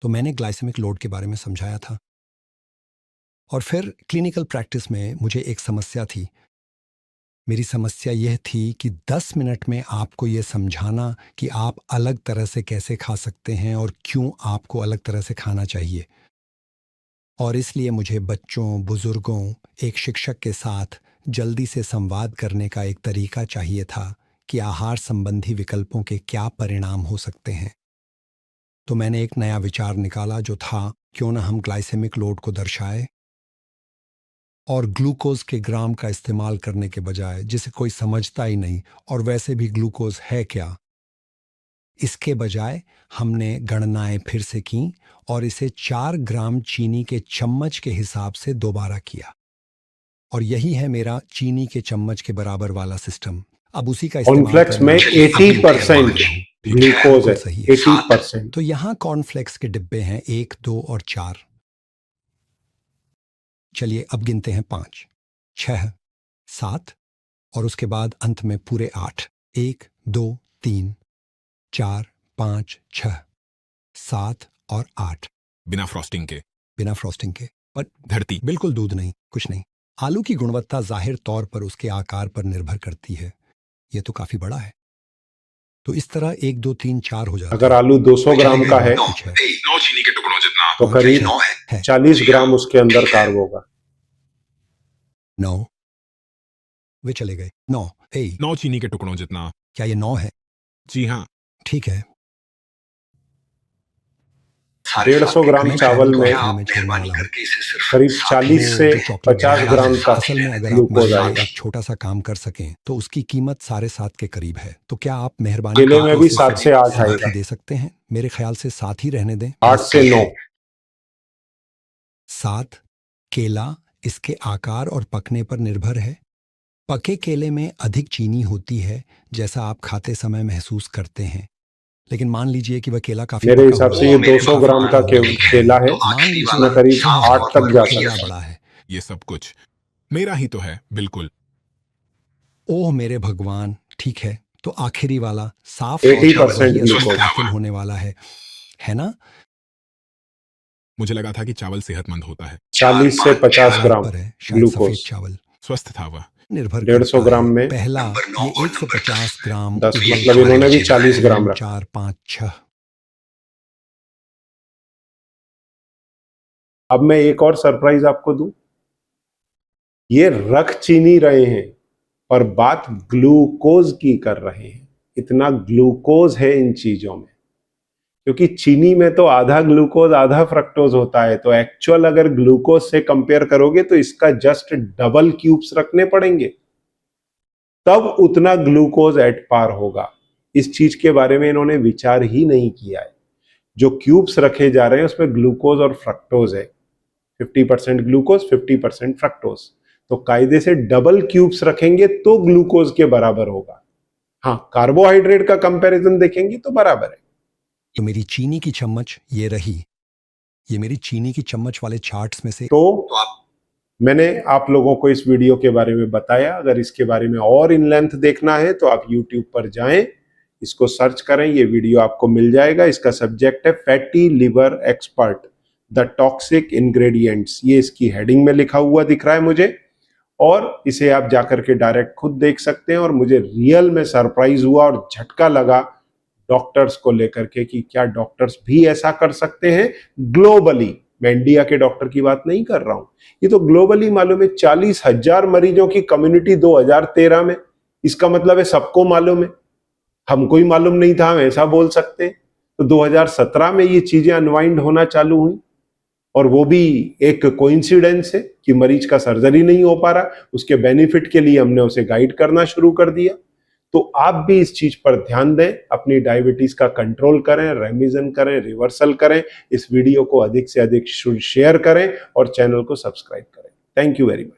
तो मैंने ग्लाइसेमिक लोड के बारे में समझाया था। और फिर क्लिनिकल प्रैक्टिस में मुझे एक समस्या थी। मेरी समस्या यह थी कि 10 मिनट में आपको यह समझाना कि आप अलग तरह से कैसे खा सकते हैं और क्यों आपको अलग तरह से खाना चाहिए। और इसलिए मुझे बच्चों, बुजुर्गों, एक शिक्षक के साथ जल्दी से संवाद करने का एक तरीका चाहिए था कि आहार संबंधी विकल्पों के क्या परिणाम हो सकते हैं। तो मैंने एक नया विचार निकाला जो था, क्यों ना हम ग्लाइसेमिक लोड को दर्शाए और ग्लूकोज के ग्राम का इस्तेमाल करने के बजाय, जिसे कोई समझता ही नहीं और वैसे भी ग्लूकोज है क्या, इसके बजाय हमने गणनाएं फिर से की और इसे 4 ग्राम चीनी के चम्मच के हिसाब से दोबारा किया। और यही है मेरा चीनी के चम्मच के बराबर वाला सिस्टम। अब उसी का इस्तेमाल कॉर्नफ्लेक्स करना में है। 80% ग्लूकोज है। सही है। 80%। तो यहाँ कॉर्नफ्लेक्स के डिब्बे हैं 1, 2 और 4। चलिए अब गिनते हैं 5, 6, 7 और उसके बाद अंत में पूरे 8। 1, 2, 3, 4, 5, 6, 7 और 8। बिना फ्रॉस्टिंग के। बिना फ्रॉस्टिंग के। पर धरती। बिल्कुल दूध नहीं, कुछ नहीं। आलू की गुणवत्ता जाहिर तौर पर उसके आकार पर निर्भर करती है। ये तो काफी बड़ा है। तो इस तरह 1, 2, 3, 4 हो जाता अगर आलू 200 ग्राम का है 9 चीनी के टुकड़ों जितना। तो करीब 40 ग्राम उसके अंदर कार्ब होगा। 9 वे चले गए। 9 9 चीनी के टुकड़ों जितना। क्या ये 9 है? जी हाँ। ठीक है। 150 ग्राम चावल में करीब 40 से 50 ग्राम का असल में अगर आप ग्लूकोज मुझे आएगा। एक छोटा सा काम कर सकें तो उसकी कीमत 7.5 के करीब है। तो क्या आप मेहरबानी केले करके में भी इसे 7 से 8 साथ ही आएगा। दे सकते हैं? मेरे ख्याल से 7 ही रहने दें। 8 से 9। 7 केला इसके आकार और पकने पर निर्भर है। पके केले में अधिक चीनी होती है जैसा आप खाते समय महसूस करते हैं। लेकिन मान लीजिए कि वह केला काफी मेरे पका हिसाब हुआ से है। ये 200 ग्राम का केला है। मान लीजिए इसमें करीब 8 तक जा केला सकता है। बड़ा है। ये सब कुछ मेरा ही तो है। बिल्कुल। ओह मेरे भगवान। ठीक है, तो आखिरी वाला साफ 80% वही असली ग्लूकोज। कातिल होने वाला है ना? मुझे लगा था कि चावल सेहतमंद होता है। 40 से 50 ग्राम पर है शायद सफेद ग्लूकोज। चावल। स्वस्थ था वह। निर्भर 150 करता ग्राम है। में पहला ये 150 ग्राम 10, उबले मतलब इन्होंने भी 40 ग्राम रखा। 4, 5, 6। अब मैं एक और सरप्राइज आपको दूं। ये रख चीनी रहे हैं और बात ग्लूकोज की कर रहे हैं। इतना ग्लूकोज है इन चीजों में, क्योंकि चीनी में तो आधा ग्लूकोज आधा फ्रक्टोज होता है। तो एक्चुअल अगर ग्लूकोज से कंपेयर करोगे तो इसका जस्ट डबल क्यूब्स रखने पड़ेंगे, तब उतना ग्लूकोज एट पार होगा। इस चीज के बारे में इन्होंने विचार ही नहीं किया है। जो क्यूब्स रखे जा रहे हैं उसमें ग्लूकोज और फ्रक्टोज है। 50% ग्लूकोज, 50% फ्रक्टोज। तो कायदे से डबल क्यूब्स रखेंगे तो ग्लूकोज के बराबर होगा। हाँ, कार्बोहाइड्रेट का कंपैरिजन देखेंगे तो बराबर है। तो मेरी चीनी की चम्मच ये रही। ये मेरी चीनी की चम्मच वाले चार्ट्स में से तो मैंने आप लोगों को इस वीडियो के बारे में बताया। अगर इसके बारे में और इन लेंथ देखना है तो आप YouTube पर जाएं, इसको सर्च करें, ये वीडियो आपको मिल जाएगा। इसका सब्जेक्ट है fatty liver expert the toxic ingredients. ये इसकी हेडिंग में लिखा हुआ दिख रहा है मुझे, और इसे आप जाकर के डायरेक्ट खुद देख सकते हैं। और मुझे रियल में सरप्राइज हुआ और झटका लगा डॉक्टर्स को लेकर के कि क्या डॉक्टर्स भी ऐसा कर सकते हैं ग्लोबली। मैं इंडिया के डॉक्टर की बात नहीं कर रहा हूं, ये तो ग्लोबली मालूम है। 40,000 मरीजों की कम्युनिटी 2013 में, इसका मतलब है सबको मालूम है। हमको ही मालूम नहीं था, हम ऐसा बोल सकते हैं। तो 2017 में ये चीजें अनवाइंड होना चालू हुई, और वो भी एक कोइंसिडेंस है कि मरीज का सर्जरी नहीं हो पा रहा, उसके बेनिफिट के लिए हमने उसे गाइड करना शुरू कर दिया। तो आप भी इस चीज पर ध्यान दें, अपनी डायबिटीज का कंट्रोल करें, रेमिजन करें, रिवर्सल करें। इस वीडियो को अधिक से अधिक शेयर करें और चैनल को सब्सक्राइब करें। Thank you very much.